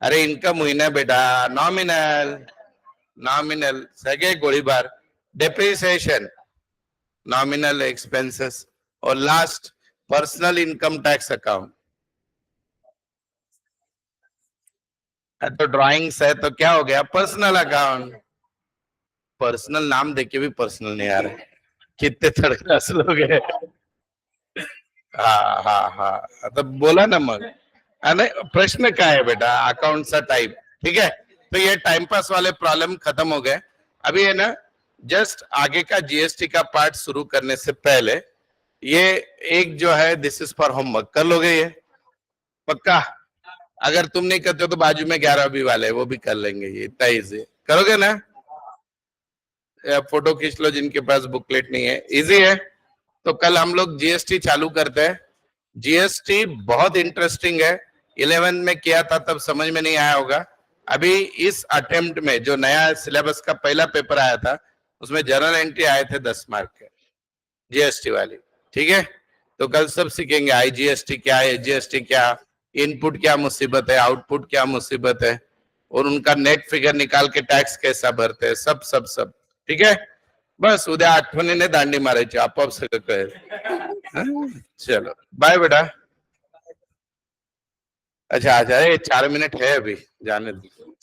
अरे इनकम हुई ना बेटा, नॉमिनल, नॉमिनल सगळे गोळीबार। Depreciation nominal expenses. और last personal income tax account. तो ड्राइंग्स है तो क्या हो गया? Personal account. पर्सनल नाम देके भी पर्सनल नहीं आ रहे, कितने थर्ड क्लास लोग हैं। हाँ हाँ हाँ, तो बोला ना मग। अरे प्रश्न क्या है बेटा? अकाउंट सा टाइप, ठीक है। तो ये टाइम पास वाले प्रॉब्लम खत्म हो गए। अभी है ना, जस्ट आगे का जीएसटी का पार्ट शुरू करने से पहले ये एक जो है, दिस इज फॉर होमवर्क, कर लोगे ये पक्का? अगर तुम नहीं करते हो तो बाजू में 11वीं वाले वो भी कर लेंगे, ये इतना इजी करोगे ना? फोटो खींच लो जिनके पास बुकलेट नहीं है, इजी है। तो कल हम लोग जीएसटी चालू करते हैं। जीएसटी बहुत इंटरेस्टिंग है, 11 में किया था तब समझ में नहीं आया होगा। अभी इस अटेम्प्ट में जो नया सिलेबस का पहला पेपर आया था, उसमें जर्नल एंट्री आए थे 10 मार्क के, जीएसटी वाली, ठीक है। तो कल सब सीखेंगे आईजीएसटी क्या है, एजीएसटी क्या, इनपुट क्या मुसीबत है, आउटपुट क्या मुसीबत है, और उनका नेट फिगर निकाल के टॅक्स कैसा भरते हैं, सब सब सब. ठीक आहे. बस उद्या आठवणीने दांडी मारायची, आपोआप सगळं कळेल. हं? चलो बाय बेटा. अच्छा अच्छा, 4 मिनट है अभी, जाने दो.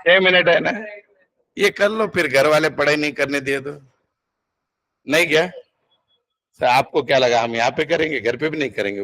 6 मिनट है ना, ये कर लो, फिर घर वाले पढ़ाई नहीं करने दिए तो नहीं क्या. आपको क्या लगा हम यहाँ पे करेंगे, घर पे भी नहीं करेंगे.